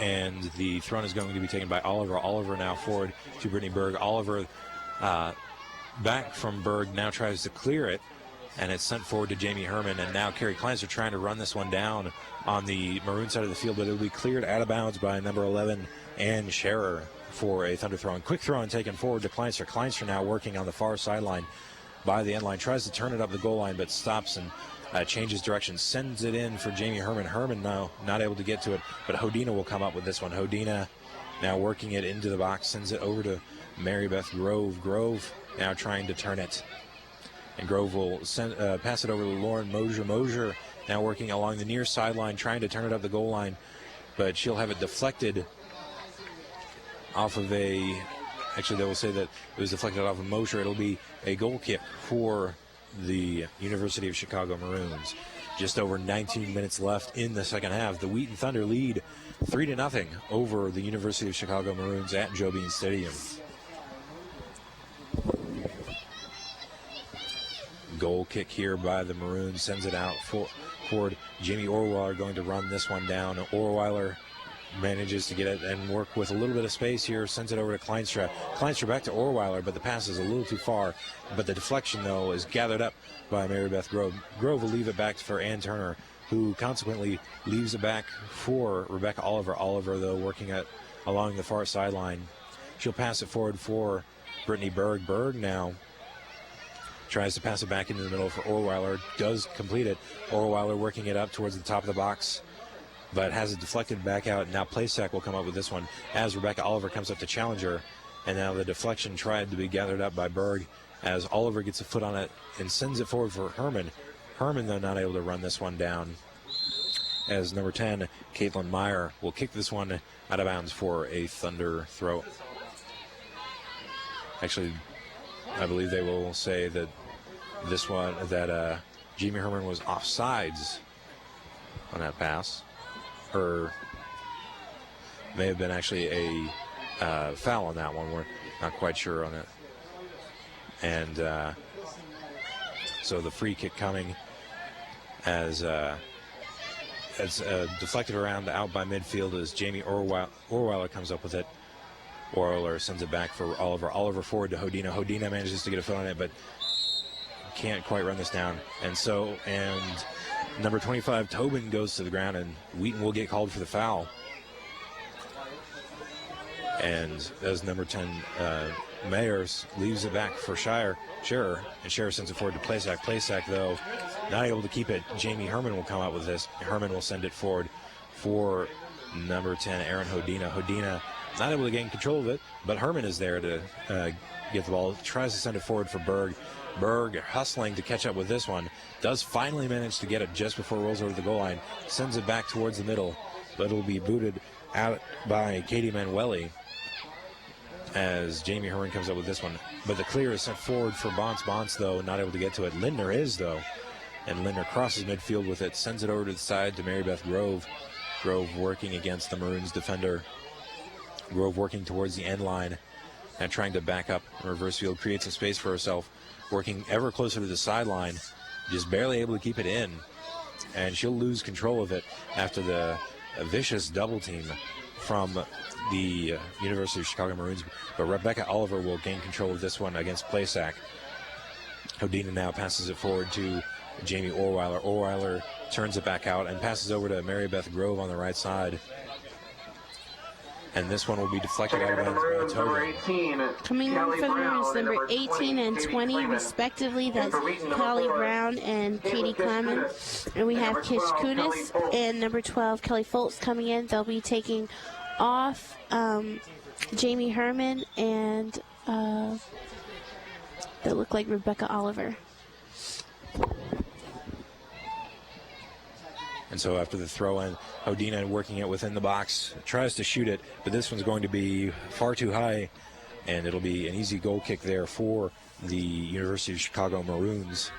And the throw-in is going to be taken by Oliver. Oliver now forward to Brittany Berg. Oliver back from Berg now tries to clear it, and it's sent forward to Jamie Herman. And now Carrie Kleinster trying to run this one down on the Maroon side of the field, but it'll be cleared out of bounds by number 11, Ann Scherer, for a Thunder throw-in. Quick throw-in taken forward to Kleinster. Kleinster now working on the far sideline by the end line. Tries to turn it up the goal line, but stops and changes direction, sends it in for Jamie Herman. Herman now not able to get to it, but Hodina will come up with this one. Hodina now working it into the box, sends it over to Mary Beth Grove. Grove now trying to turn it, and Grove will pass it over to Lauren Mosier. Mosier now working along the near sideline, trying to turn it up the goal line, but she'll have it deflected off of actually they will say that it was deflected off of Mosier. It'll be a goal kick for the University of Chicago Maroons. Just over 19 minutes left in the second half. The Wheaton Thunder lead 3-0 over the University of Chicago Maroons at Joe Bean Stadium. Goal kick here by the Maroons, sends it out forward. Jamie Orweiler going to run this one down. Orweiler manages to get it and work with a little bit of space here, sends it over to Kleinstra. Kleinstra back to Orweiler, but the pass is a little too far. But the deflection, though, is gathered up by Mary Beth Grove. Grove will leave it back for Ann Turner, who consequently leaves it back for Rebecca Oliver. Oliver, though, working along the far sideline. She'll pass it forward for Brittany Berg. Berg now tries to pass it back into the middle for Orweiler. Does complete it. Orweiler working it up towards the top of the box, but has it deflected back out. Now Playsack will come up with this one as Rebecca Oliver comes up to challenge her. And now the deflection tried to be gathered up by Berg as Oliver gets a foot on it and sends it forward for Herman. Herman, though, not able to run this one down, as number 10, Caitlin Meyer, will kick this one out of bounds for a Thunder throw. Actually, I believe they will say that this one, that Jamie Herman was offsides on that pass. or may have been actually a foul on that one. We're not quite sure on it. And so the free kick coming as deflected around out by midfield as Jamie Orweiler comes up with it. Orweiler sends it back for Oliver. Oliver forward to Hodina. Hodina manages to get a foot on it, but can't quite run this down. And number 25, Tobin, goes to the ground, and Wheaton will get called for the foul. And as number 10, Mayers leaves it back for Scherer, and Scherer sends it forward to Plasak. Plasak, though, not able to keep it. Jamie Herman will come out with this. Herman will send it forward for number 10, Aaron Hodina. Hodina not able to gain control of it, but Herman is there to get the ball. Tries to send it forward for Berg. Berg hustling to catch up with this one. Does finally manage to get it just before it rolls over the goal line. Sends it back towards the middle, but it'll be booted out by Katie Manueli as Jamie Herman comes up with this one. But the clear is sent forward for Bonce. Bonce, though, not able to get to it. Lindner is, though. And Lindner crosses midfield with it, sends it over to the side to Mary Beth Grove. Grove working against the Maroons defender. Grove working towards the end line and trying to back up in reverse field, create some space for herself, working ever closer to the sideline, just barely able to keep it in. And she'll lose control of it after the vicious double team from the University of Chicago Maroons. But Rebecca Oliver will gain control of this one against Plasak. Hodina now passes it forward to Jamie Orweiler. Orweiler turns it back out and passes over to Mary Beth Grove on the right side. And this one will be deflected out of bounds by Tobin. Coming in for the Maroons, number 18 and 20, respectively. That's Kelly Brown and Katie Clement. And we have Kish Kunis and number 12, Kelly Foltz, coming in. They'll be taking off Jamie Herman and they look like Rebecca Oliver. And so after the throw-in, Hodina working it within the box, tries to shoot it, but this one's going to be far too high, and it'll be an easy goal kick there for the University of Chicago Maroons.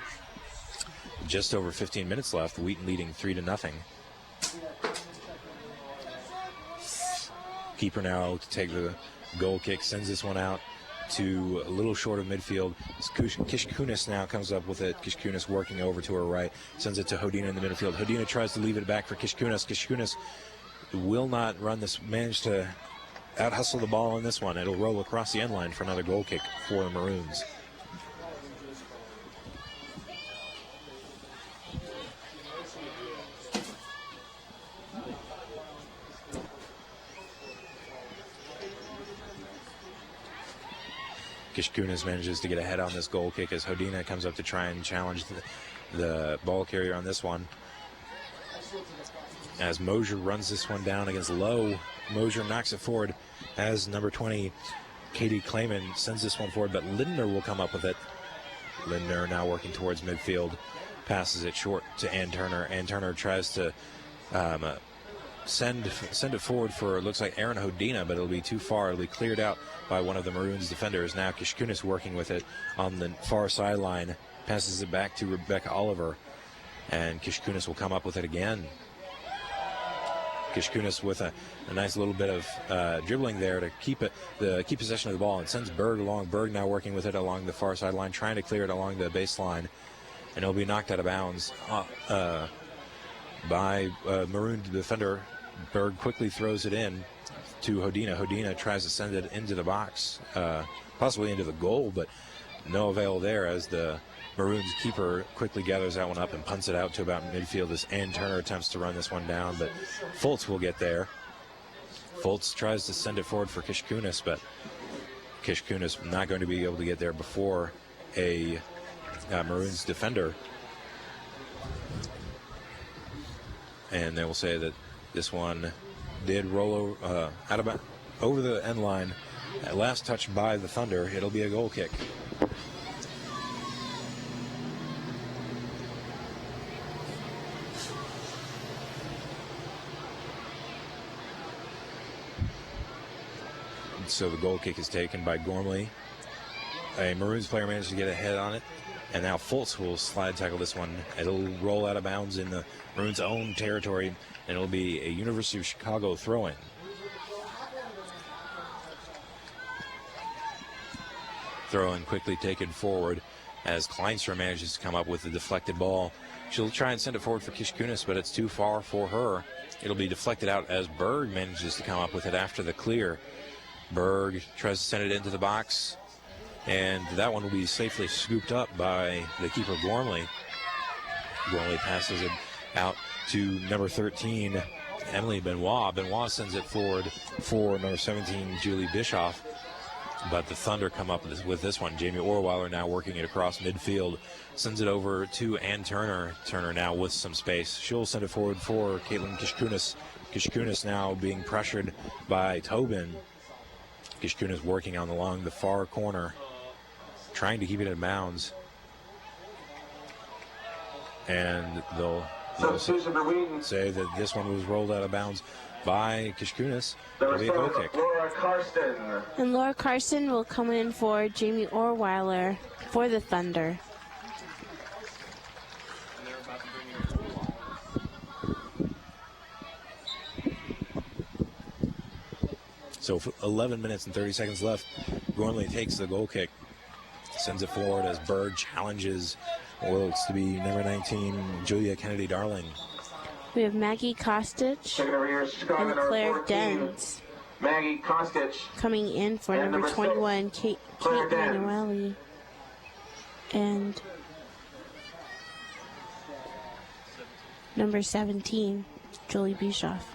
Just over 15 minutes left, Wheaton leading 3-0. Keeper now to take the goal kick, sends this one out to a little short of midfield. Kish Kunis now comes up with it. Kish Kunis working over to her right, sends it to Hodina in the midfield. Hodina tries to leave it back for Kish Kunis. Kish Kunis will not run this, manage to out-hustle the ball on this one. It'll roll across the end line for another goal kick for the Maroons. Kish Kunis manages to get ahead on this goal kick as Hodina comes up to try and challenge the ball carrier on this one. As Mosier runs this one down against Lowe, Mosier knocks it forward as number 20, Katie Clayman, sends this one forward, but Lindner will come up with it. Lindner now working towards midfield, passes it short to Ann Turner. Ann Turner tries to send it forward for, it looks like Aaron Hodina, but it'll be too far. It'll be cleared out by one of the Maroons defenders. Now Kish Kunis working with it on the far sideline, passes it back to Rebecca Oliver, and Kish Kunis will come up with it again. Kish Kunis with a nice little bit of dribbling there to keep possession of the ball, and sends Berg along. Berg now working with it along the far sideline, trying to clear it along the baseline, and it'll be knocked out of bounds by Maroon defender. Berg quickly throws it in to Hodina. Hodina tries to send it into the box, possibly into the goal, but no avail there as the Maroons keeper quickly gathers that one up and punts it out to about midfield as Ann Turner attempts to run this one down, but Foltz will get there. Foltz tries to send it forward for Kish Kunis, but Kish Kunis not going to be able to get there before a Maroons defender. And they will say that this one did roll over the end line. At last touched by the Thunder, it'll be a goal kick. So the goal kick is taken by Gormley. A Maroons player managed to get ahead on it, And now Fultz will slide tackle this one. It'll roll out of bounds in the Maroons' own territory, and it'll be a University of Chicago throw-in. Throw-in quickly taken forward as Kleinstra manages to come up with the deflected ball. She'll try and send it forward for Kishkunis, but it's too far for her. It'll be deflected out as Berg manages to come up with it after the clear. Berg tries to send it into the box, and that one will be safely scooped up by the keeper, Gormley. Gormley passes it out to number 13, Emily Benoit. Benoit sends it forward for number 17, Julie Bischoff. But the Thunder come up with this one. Jamie Orweiler now working it across midfield. Sends it over to Ann Turner. Turner now with some space. She'll send it forward for Caitlin Kishkunis. Kishkunis now being pressured by Tobin. Kishkunis working along the far corner, trying to keep it in bounds. And they'll say that this one was rolled out of bounds by Kishkunis. It'll be a goal kick. Laura Karsten. And Laura Carson will come in for Jamie Orweiler for the Thunder. And they're about to bring in So for 11 minutes and 30 seconds left, Gormley takes the goal kick, sends it forward as Berg challenges what looks to be number 19, Julia Kennedy Darling. We have Maggie Kostic Taking over here is Chicago, and number Claire 14, Dens Maggie Kostic. coming in for And number number 21, six, Kate Claire Dens. Manueli. And number 17, Julie Bischoff.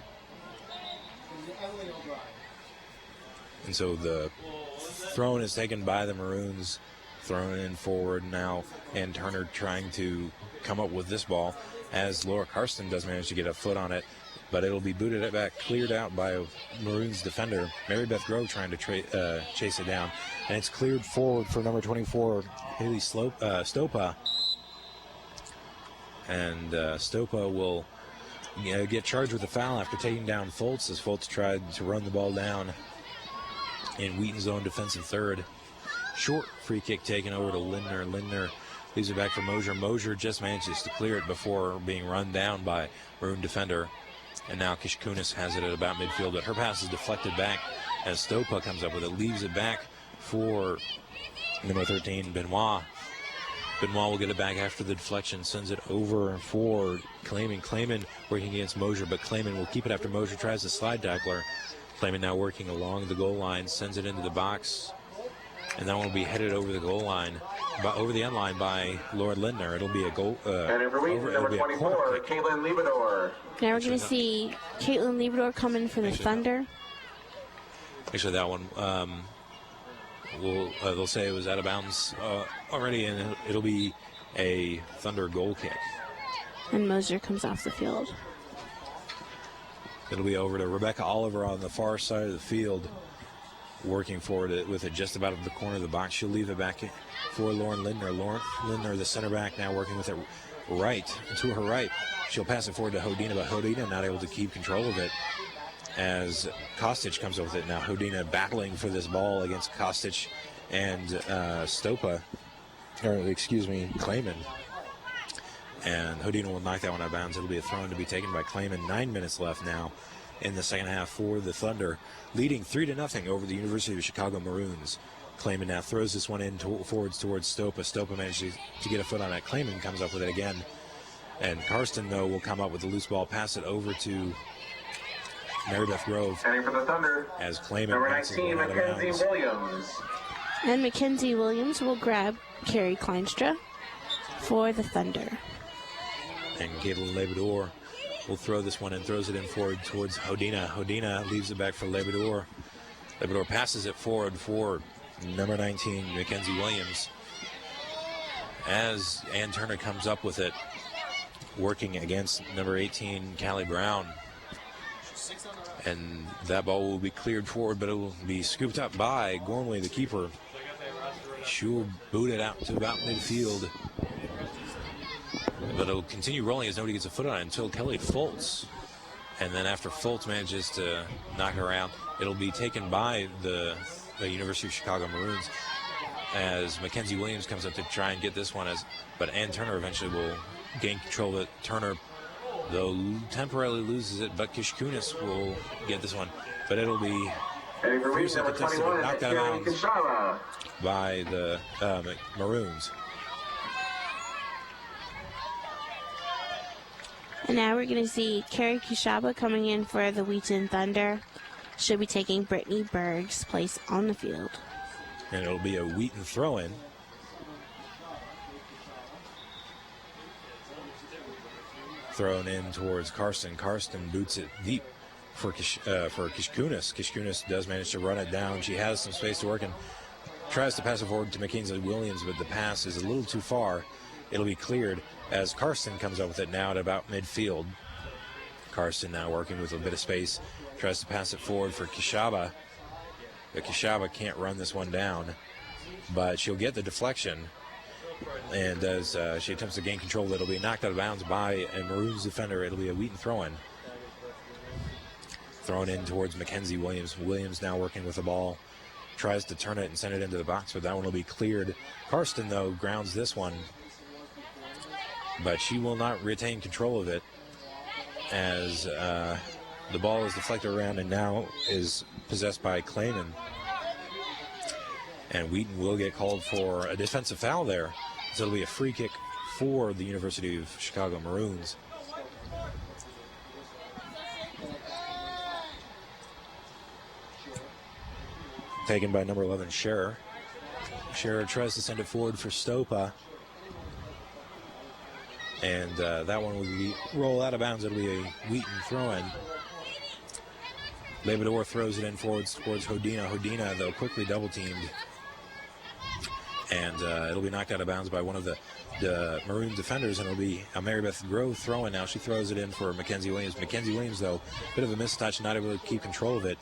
And so the throw-in is taken by the Maroons, thrown in forward now, and Turner trying to come up with this ball as Laura Karsten does manage to get a foot on it, but it'll be booted back, cleared out by a Maroons defender. Mary Beth Grove trying to chase it down, and it's cleared forward for number 24, Haley Stopa. And Stopa will get charged with a foul after taking down Fultz, as Fultz tried to run the ball down in Wheaton's own defensive third. Short free kick taken over to Lindner. Lindner leaves it back for Mosier. Mosier just manages to clear it before being run down by Maroon defender. And now Kishkunis has it at about midfield, but her pass is deflected back as Stopa comes up with it, leaves it back for number 13, Benoit. Benoit will get it back after the deflection, sends it over for Clayman. Clayman working against Mosier, but Clayman will keep it after Mosier tries to slide tackle her. Clayman now working along the goal line, sends it into the box, and that one will be headed over the goal line, over the end line by Laura Lindner. It'll be a goal. And over Wheaton, number 24, Caitlin Liebador. Now we're going to see Caitlin Liebador come in for the Thunder. Actually, that one, they'll say it was out of bounds already, and it'll be a Thunder goal kick. And Mosier comes off the field. It'll be over to Rebecca Oliver on the far side of the field, working forward with it just about at the corner of the box. She'll leave it back for Lauren Lindner. Lauren Lindner, the center back, now working with it right, to her right. She'll pass it forward to Hodina, but Hodina not able to keep control of it as Kostic comes up with it. Now Hodina battling for this ball against Kostic and Clayman. And Hodina will knock that one out of bounds. It'll be a throw-in to be taken by Clayman. 9 minutes left now in the second half for the Thunder, leading 3-0 over the University of Chicago Maroons. Clayman now throws this one in forwards towards Stopa. Stopa manages to get a foot on it. Clayman comes up with it again. And Karsten, though, will come up with the loose ball, pass it over to Mary Beth Grove. Heading for the Thunder, As Clayman number passes 19, one out of Mackenzie bounds. Williams. And Mackenzie Williams will grab Carrie Kleinstra for the Thunder. And Caitlin Lebador will throw this one and throws it in forward towards Hodina. Hodina leaves it back for Lebador. Lebador passes it forward for number 19, Mackenzie Williams. As Ann Turner comes up with it, working against number 18, Callie Brown. And that ball will be cleared forward, but it will be scooped up by Gormley, the keeper. She'll boot it out to about midfield. But it'll continue rolling as nobody gets a foot on it until Kelly Fultz. And then after Fultz manages to knock it around, it'll be taken by the University of Chicago Maroons. as Mackenzie Williams comes up to try and get this one, but Ann Turner eventually will gain control of it. Turner, though, temporarily loses it, but Kishkunis will get this one. But it'll be fiercely contested, knocked out of bounds by the Maroons. And now we're going to see Carrie Kushaba coming in for the Wheaton Thunder. She'll be taking Brittany Berg's place on the field. And it'll be a Wheaton throw-in. Thrown in towards Karsten. Karsten boots it deep for Kishkunis. Kishkunis does manage to run it down. She has some space to work and tries to pass it forward to Mackenzie Williams, but the pass is a little too far. It'll be cleared as Karsten comes up with it now at about midfield. Karsten now working with a bit of space. Tries to pass it forward for Kishaba. But Kishaba can't run this one down. But she'll get the deflection. And as she attempts to gain control, it'll be knocked out of bounds by a Maroons defender. It'll be a Wheaton throw-in. Thrown in towards Mackenzie Williams. Williams now working with the ball. Tries to turn it and send it into the box, but that one will be cleared. Karsten, though, grounds this one. But she will not retain control of it as the ball is deflected around and now is possessed by Klayman. And Wheaton will get called for a defensive foul there. So it'll be a free kick for the University of Chicago Maroons. Taken by number 11, Scherer. Scherer tries to send it forward for Stopa. And that one will roll out of bounds. It'll be a Wheaton throw-in. Labrador throws it in forwards towards Hodina. Hodina, though, quickly double-teamed. And it'll be knocked out of bounds by one of the Maroon defenders, and it'll be a Marybeth Grove throw-in. Now she throws it in for Mackenzie Williams. Mackenzie Williams, though, bit of a mistouch, not able to keep control of it.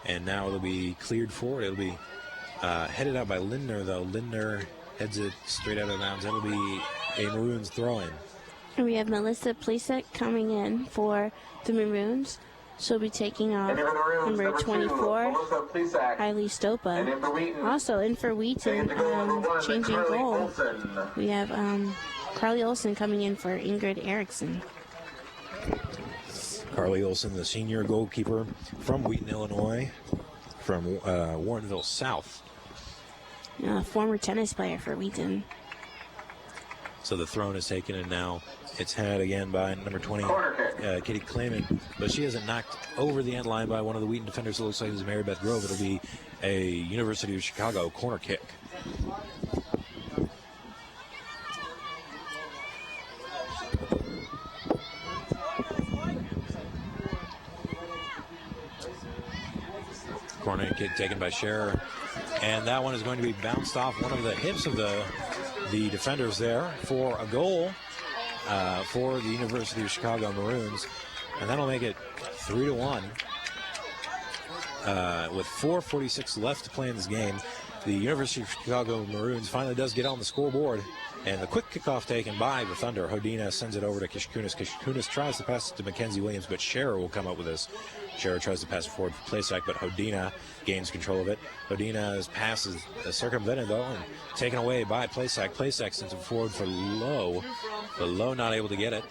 And now it'll be cleared forward. It'll be headed out by Lindner, though. Lindner heads it straight out of bounds. It'll be a Maroons throw-in. And we have Melissa Plisek coming in for the Maroons. She'll be taking off number 24, Kylie Stopa. Also in for Wheaton, changing goal. We have Carly Olsen coming in for Ingrid Erickson. Carly Olsen, the senior goalkeeper from Wheaton, Illinois, from Warrenville South. Former tennis player for Wheaton. So the throw is taken, and now it's had again by number 20, Katie Klayman. But she hasn't knocked over the end line by one of the Wheaton defenders. It looks like it's Marybeth Grove. It'll be a University of Chicago corner kick. Corner kick taken by Scherer. And that one is going to be bounced off one of the hips of the defenders there for a goal for the University of Chicago Maroons. And that'll make it 3-1. With 4:46 left to play in this game, the University of Chicago Maroons finally does get on the scoreboard. And the quick kickoff taken by the Thunder. Hodina sends it over to Kishkunis. Kishkunis tries to pass it to Mackenzie Williams, but Scherer will come up with this. Scherer tries to pass it forward for Playsack, but Hodina gains control of it. Hodina's pass is circumvented, though, and taken away by Playsack. Playsack sends it forward for Lowe, but Lowe not able to get it.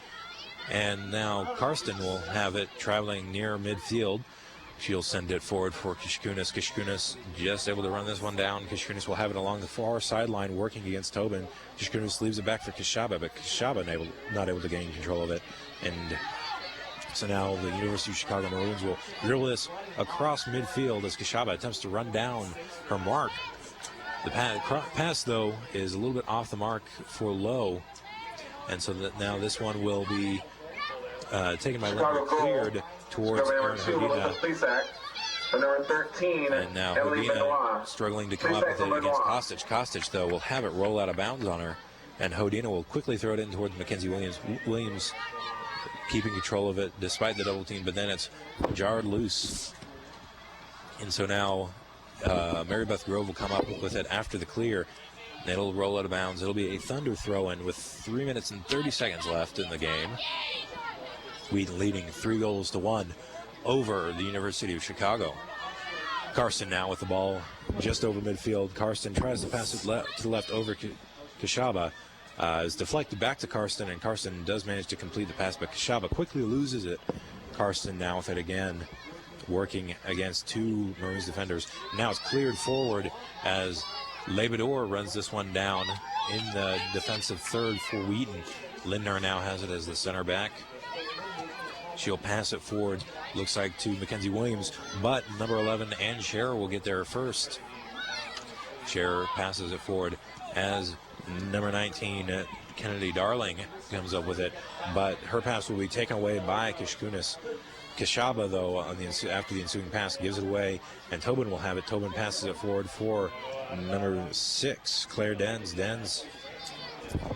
And now Karsten will have it traveling near midfield. She'll send it forward for Kishkunis. Kishkunis just able to run this one down. Kishkunis will have it along the far sideline working against Tobin. Kishkunis leaves it back for Kishaba, but Kishaba not able to gain control of it. And so now the University of Chicago Maroons will dribble this across midfield as Kishaba attempts to run down her mark. The pass, though, is a little bit off the mark for Lowe. And so that now this one will be taken by Lindner, cleared towards Aaron Hodina. Number 13, and now Hodina struggling to come up with it against Kostic. Kostic, though, will have it roll out of bounds on her, and Hodina will quickly throw it in towards Mackenzie Williams. Williams keeping control of it despite the double team, but then it's jarred loose. And so now Marybeth Grove will come up with it after the clear. And it'll roll out of bounds. It'll be a Thunder throw-in with 3 minutes and 30 seconds left in the game. Wheaton leading 3-1 over the University of Chicago. Karsten now with the ball just over midfield. Karsten tries to pass it to the left over Kashaba. Is deflected back to Karsten, and Karsten does manage to complete the pass, but Kashaba quickly loses it. Karsten now with it again, working against two Maroons defenders. Now it's cleared forward as Labrador runs this one down in the defensive third for Wheaton. Lindner now has it as the center back. She'll pass it forward, looks like to Mackenzie Williams, but number 11, Ann Scherer, will get there first. Scherer passes it forward as number 19, Kennedy Darling, comes up with it, but her pass will be taken away by Kishkunis. Kashaba, though, after the ensuing pass, gives it away, and Tobin will have it. Tobin passes it forward for number 6, Claire Dens. Dens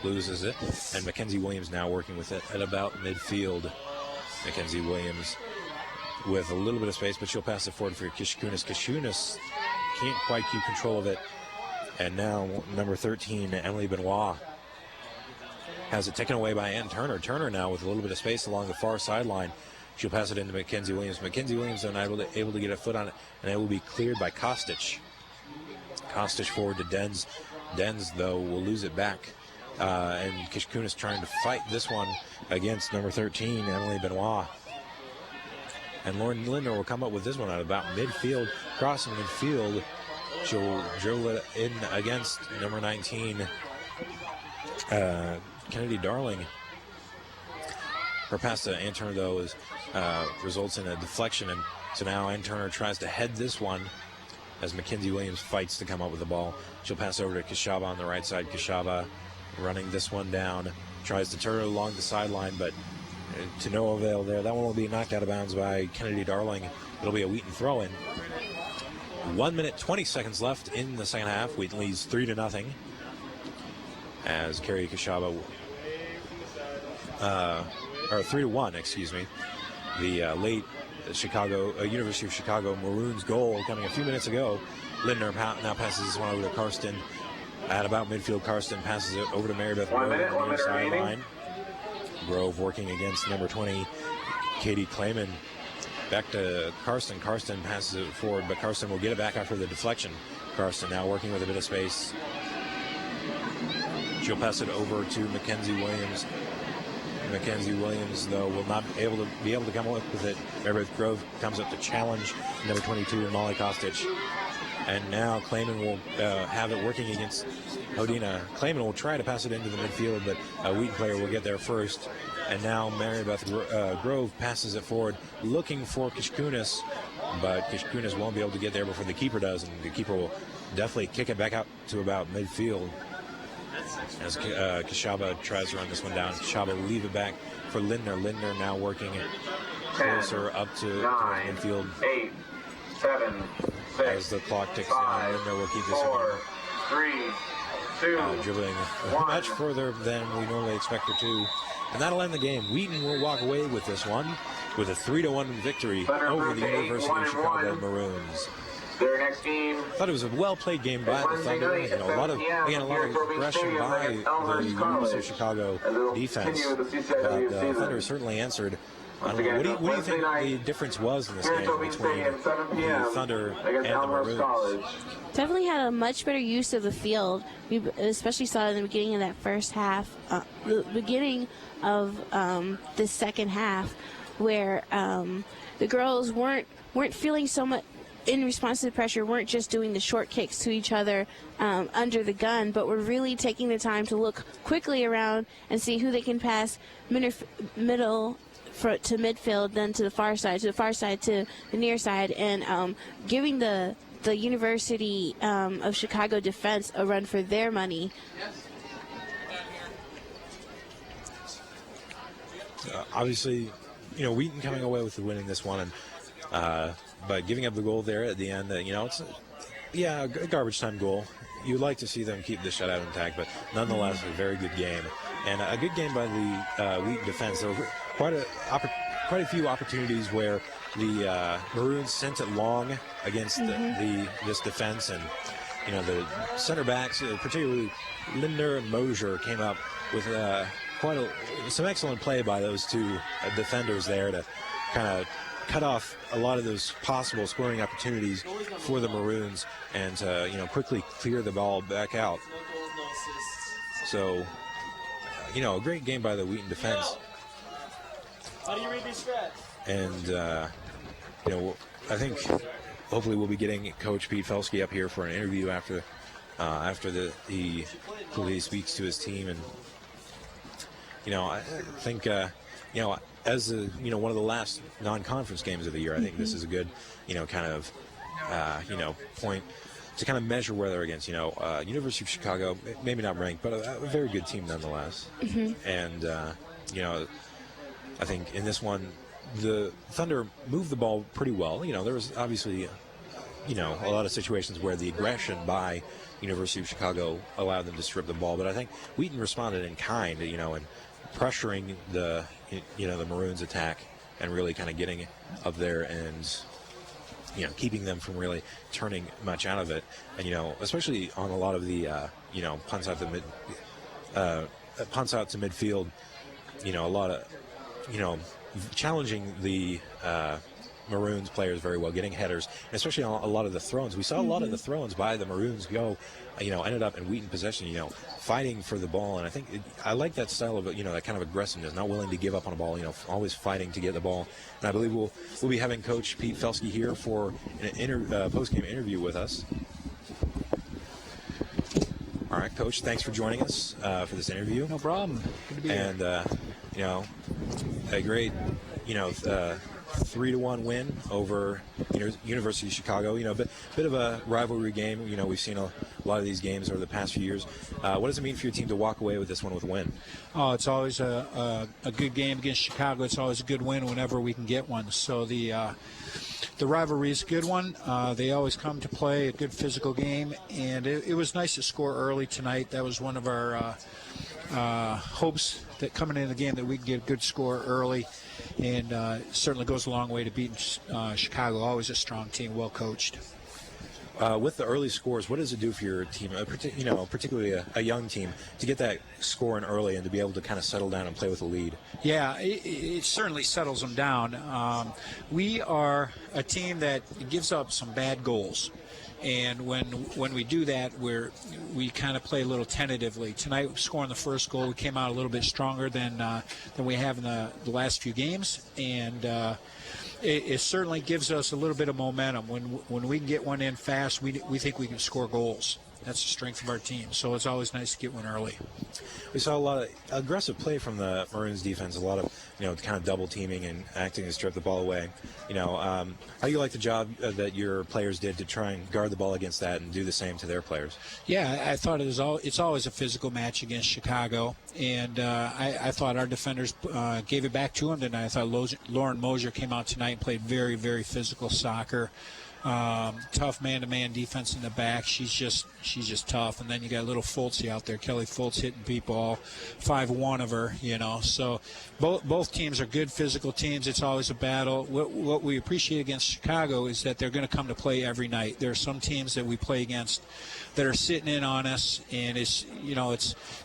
loses it, and Mackenzie Williams now working with it at about midfield. Mackenzie Williams with a little bit of space, but she'll pass it forward for Kishkunis. Kishkunis can't quite keep control of it. And now number 13, Emily Benoit, has it taken away by Ann Turner. Turner now with a little bit of space along the far sideline. She'll pass it into Mackenzie Williams. Mackenzie Williams is able to get a foot on it, and it will be cleared by Kostic. Kostic forward to Dens. Dens, though, will lose it back. And Kishkunis trying to fight this one against number 13, Emily Benoit. And Lauren Lindner will come up with this one at about midfield, crossing midfield. She'll dribble it in against number 19, Kennedy Darling. Her pass to Ann Turner, though, results in a deflection, and so now Ann Turner tries to head this one as Mackenzie Williams fights to come up with the ball. She'll pass over to Kashaba on the right side. Kashaba running this one down, tries to turn it along the sideline, but to no avail there. That one will be knocked out of bounds by Kennedy Darling. It'll be a Wheaton throw-in. 1 minute, 20 seconds left in the second half. Wheaton leads 3-0 as Carrie Kashaba, or 3-1, excuse me. The late University of Chicago Maroons goal coming a few minutes ago. Lindner now passes this one over to Karsten. At about midfield, Karsten passes it over to Marybeth Grove on the near sideline. Grove working against number 20, Katie Clayman. Back to Karsten. Karsten passes it forward, but Karsten will get it back after the deflection. Karsten now working with a bit of space. She'll pass it over to Mackenzie Williams. Mackenzie Williams, though, will not be able to come up with it. Marybeth Grove comes up to challenge number 22, Molly Kostic. And now Clayman will have it working against Hodina. Clayman will try to pass it into the midfield, but a Wheaton player will get there first. And now Marybeth Grove passes it forward, looking for Kishkunis, but Kishkunis won't be able to get there before the keeper does, and the keeper will definitely kick it back out to about midfield. As Kashaba tries to run this one down, Kashaba will leave it back for Lindner. Lindner now working it closer up to midfield. 8, 7, 6, as the clock ticks 5, down, Lindner will keep this 4, 3, 2, dribbling 1. much further than we normally expect her to. And that'll end the game. Wheaton will walk away with this one with a 3-1 victory over the University of Chicago Maroons. Their next game. I thought it was a well-played game by the Thunder. A lot of aggression by the University of Chicago defense. But the Thunder certainly answered. What do you think the difference was in this game between the Thunder and the Maroons? Definitely had a much better use of the field. We especially saw it in the beginning of that first half, the beginning of the second half, where the girls weren't feeling so much. In response to the pressure, weren't just doing the short kicks to each other under the gun, but were really taking the time to look quickly around and see who they can pass middle to midfield, then to the far side to the near side, and giving the University of Chicago defense a run for their money. Obviously, Wheaton coming away with the win in this one, and but giving up the goal there at the end, it's a garbage time goal. You'd like to see them keep the shutout intact, but nonetheless, a very good game. And a good game by the Wheaton defense. There were quite a few opportunities where the Maroons sent it long against this defense, and the center backs, particularly Lindner and Mosier, came up with some excellent play by those two defenders there to kind of cut off a lot of those possible scoring opportunities for the Maroons and quickly clear the ball back out. So, a great game by the Wheaton defense. How do you read these stats? And, I think hopefully we'll be getting Coach Pete Felsky up here for an interview after he speaks to his team. And, I think, as one of the last non-conference games of the year, I think this is a good, point to kind of measure where they're against, University of Chicago, maybe not ranked, but a very good team nonetheless. And, I think in this one, the Thunder moved the ball pretty well. There was obviously, a lot of situations where the aggression by University of Chicago allowed them to strip the ball. But I think Wheaton responded in kind, and pressuring the Maroons attack and really kind of getting up there and, keeping them from really turning much out of it. And, especially on a lot of the, punts out to midfield, a lot of, challenging the Maroons players very well, getting headers, and especially on a lot of the throws. We saw a lot of the throws by the Maroons go, ended up in Wheaton possession, fighting for the ball. And I think I like that style of, that kind of aggressiveness, not willing to give up on a ball, always fighting to get the ball. And I believe we'll be having Coach Pete Felsky here for an post-game interview with us. All right, Coach, thanks for joining us for this interview. No problem. Good to be here. And, a great, 3-1 win over University of Chicago. Bit of a rivalry game. We've seen a lot of these games over the past few years. What does it mean for your team to walk away with this one with a win? Oh, it's always a good game against Chicago. It's always a good win whenever we can get one. So the rivalry is a good one. They always come to play a good physical game, and it was nice to score early tonight. That was one of our hopes that coming into the game that we can get a good score early, and certainly goes a long way to beating Chicago. Always a strong team, well coached. With the early scores, what does it do for your team, particularly a young team, to get that scoring early and to be able to kind of settle down and play with a lead? Yeah, it certainly settles them down. We are a team that gives up some bad goals. And when we do that, we kind of play a little tentatively. Tonight, scoring the first goal, we came out a little bit stronger than we have in the last few games, and it certainly gives us a little bit of momentum. When we can get one in fast, we think we can score goals. That's the strength of our team. So it's always nice to get one early. We saw a lot of aggressive play from the Maroons defense, a lot of kind of double teaming and acting to strip the ball away. How do you like the job that your players did to try and guard the ball against that and do the same to their players? Yeah, I thought it's always a physical match against Chicago, and I thought our defenders gave it back to them. And I thought Lauren Mosier came out tonight and played very, very physical soccer. Tough man-to-man defense in the back. She's just tough. And then you got little Fultz out there, Kelly Fultz, hitting people all 5'1" of her. So both teams are good physical teams. It's always a battle. What we appreciate against Chicago is that they're going to come to play every night. There are some teams that we play against that are sitting in on us, and it's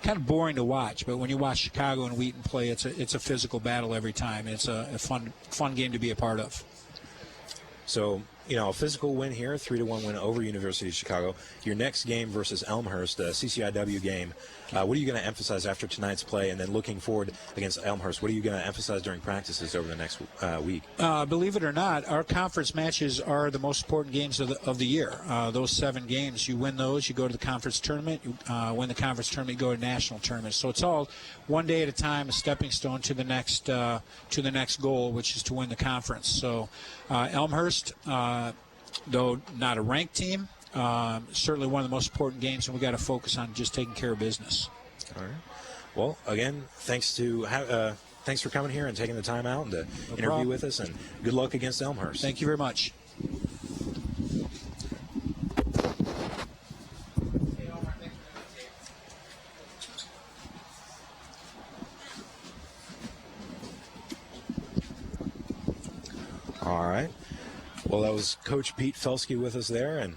kind of boring to watch. But when you watch Chicago and Wheaton play, it's a physical battle every time. It's a fun game to be a part of. So, a physical win here, 3-1 win over University of Chicago. Your next game versus Elmhurst, a CCIW game. What are you going to emphasize after tonight's play, and then looking forward against Elmhurst? What are you going to emphasize during practices over the next week? Believe it or not, our conference matches are the most important games of the year. Those 7 games, you win those, you go to the conference tournament. You win the conference tournament, you go to national tournaments. So it's all one day at a time, a stepping stone to the next goal, which is to win the conference. So Elmhurst, though not a ranked team, certainly one of the most important games, and we got to focus on just taking care of business. All right. Well, again, thanks for coming here and taking the time out and to interview with us, and good luck against Elmhurst. Thank you very much. All right. Well, that was Coach Pete Felsky with us there, and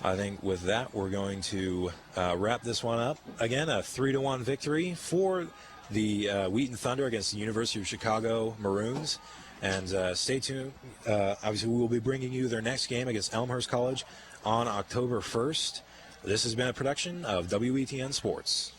I think with that we're going to wrap this one up. Again, a 3-1 victory for the Wheaton Thunder against the University of Chicago Maroons. And stay tuned. Obviously, we will be bringing you their next game against Elmhurst College on October 1st. This has been a production of WETN Sports.